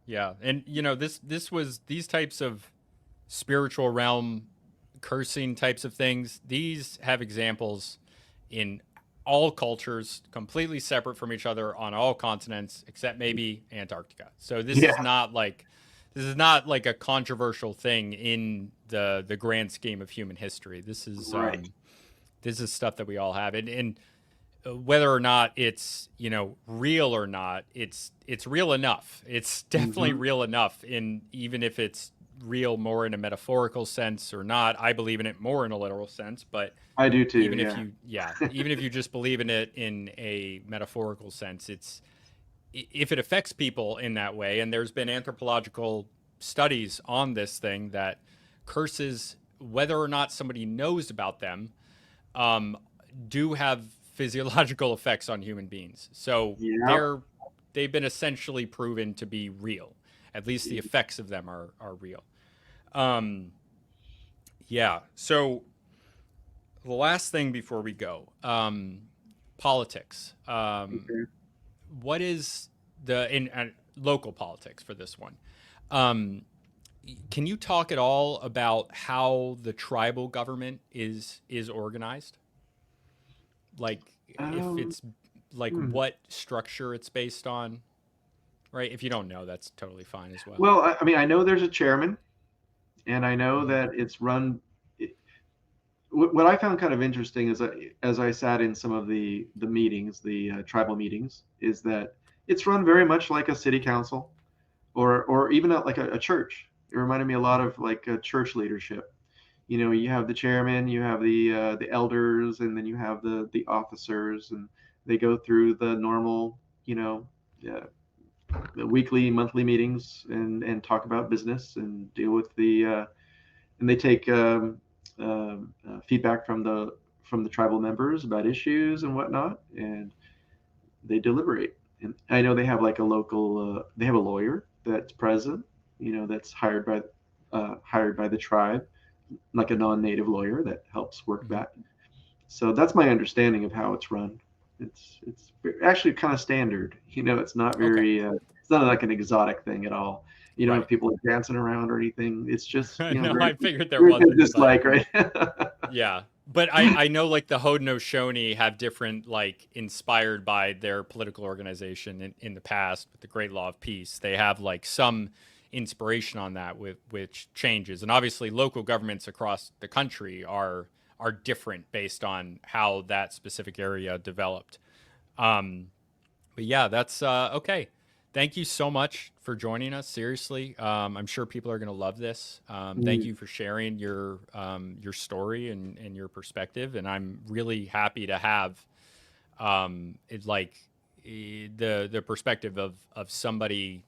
Yeah. And these types of spiritual realm cursing types of things, these have examples in all cultures, completely separate from each other on all continents except maybe Antarctica. So Yeah, this is not like a controversial thing in the grand scheme of human history. right. This is stuff that we all have, and whether or not it's real or not, it's real enough. It's definitely Hmm. real enough. In even if it's real more in a metaphorical sense or not, I believe in it more in a literal sense. But I do too. Yeah. even if you just believe in it in a metaphorical sense, it's if it affects people in that way. And there's been anthropological studies on this thing that curses, whether or not somebody knows about them, um, do have physiological effects on human beings. So Yeah. they've been essentially proven to be real. At least the effects of them are real. Um, yeah. So the last thing before we go, politics. Okay. What is in local politics for this one? Um, can you talk at all about how the tribal government is organized? Like if Um, it's like hmm. what structure it's based on, right? If you don't know, that's totally fine as well. Well, I mean, I know there's a chairman, and I know Hmm. that it's run. What I found kind of interesting is that as I sat in some of the meetings, the tribal meetings, is that it's run very much like a city council or even like a church. It reminded me a lot Hmm. of like a church leadership. You have the chairman, you have the elders, and then you have the officers, and they go through the normal, uh, the weekly, monthly meetings and talk about business and deal with and they take feedback from the tribal members about issues and whatnot, and they deliberate. And I know they have like they have a lawyer that's present, that's hired by the tribe, like a non-native lawyer that helps work Hmm. that. So that's my understanding of how it's run. It's actually kind of standard. It's not Okay. very. It's not like an exotic thing at all. You don't have Right. people like dancing around or anything. It's just No, very I figured there very wasn't, business but like, right? yeah. But I know like the Haudenosaunee have different like inspired by their political organization in the past with the Great Law of Peace. They have like some inspiration on that with which changes. And obviously local governments across the country are different based on how that specific area developed. Um, but yeah, that's okay. Thank you so much for joining us. Seriously, I'm sure people are going to love this. Thank Mm, you for sharing your story and your perspective. And I'm really happy to have it like the perspective of somebody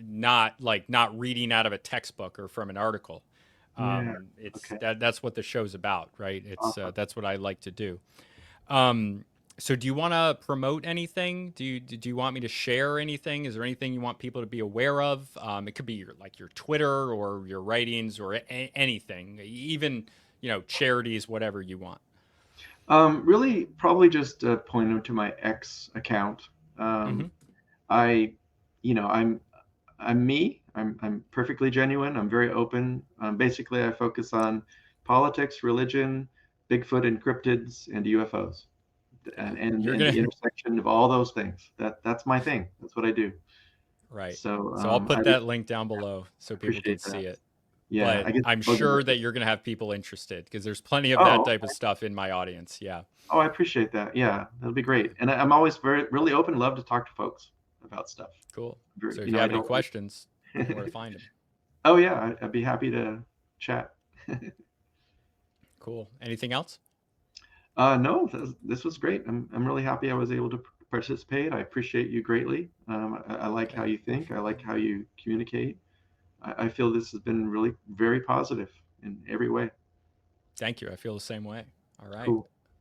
not reading out of a textbook or from an article. yeah. It's Okay. that's what the show's about, right? It's Awesome. that's what I like to do. Um, so do you want to promote anything? Do you want me to share anything? Is there anything you want people to be aware of? It could be your Twitter or your writings or anything, even charities, whatever you want. Really, probably just point them to my X account. Hmm. Um, I, I'm me. I'm perfectly genuine. I'm very open. Basically, I focus on politics, religion, Bigfoot and cryptids, and UFOs, Yeah, and you're and the gonna intersection of all those things. That's my thing. That's what I do. right. So So I'll I put that link down below so people can appreciate that. see it. Yeah, But I get I'm bug sure about that it. you're gonna have people interested because there's plenty of that Oh, type of stuff in my audience. Yeah. oh, I appreciate that. Yeah, that'll be Yeah. great. And I'm always really open, love to talk to folks about stuff. Cool. Very, So if you I have any don't. questions, you know where to find them. Oh yeah, I'd be happy to chat. Cool. Anything else? No, this was great. I'm really happy I was able to participate. I appreciate you greatly. I like how Okay. you think. I like how you communicate. I feel this has been really very positive in every way. Thank you. I feel the same way. All right. Cool.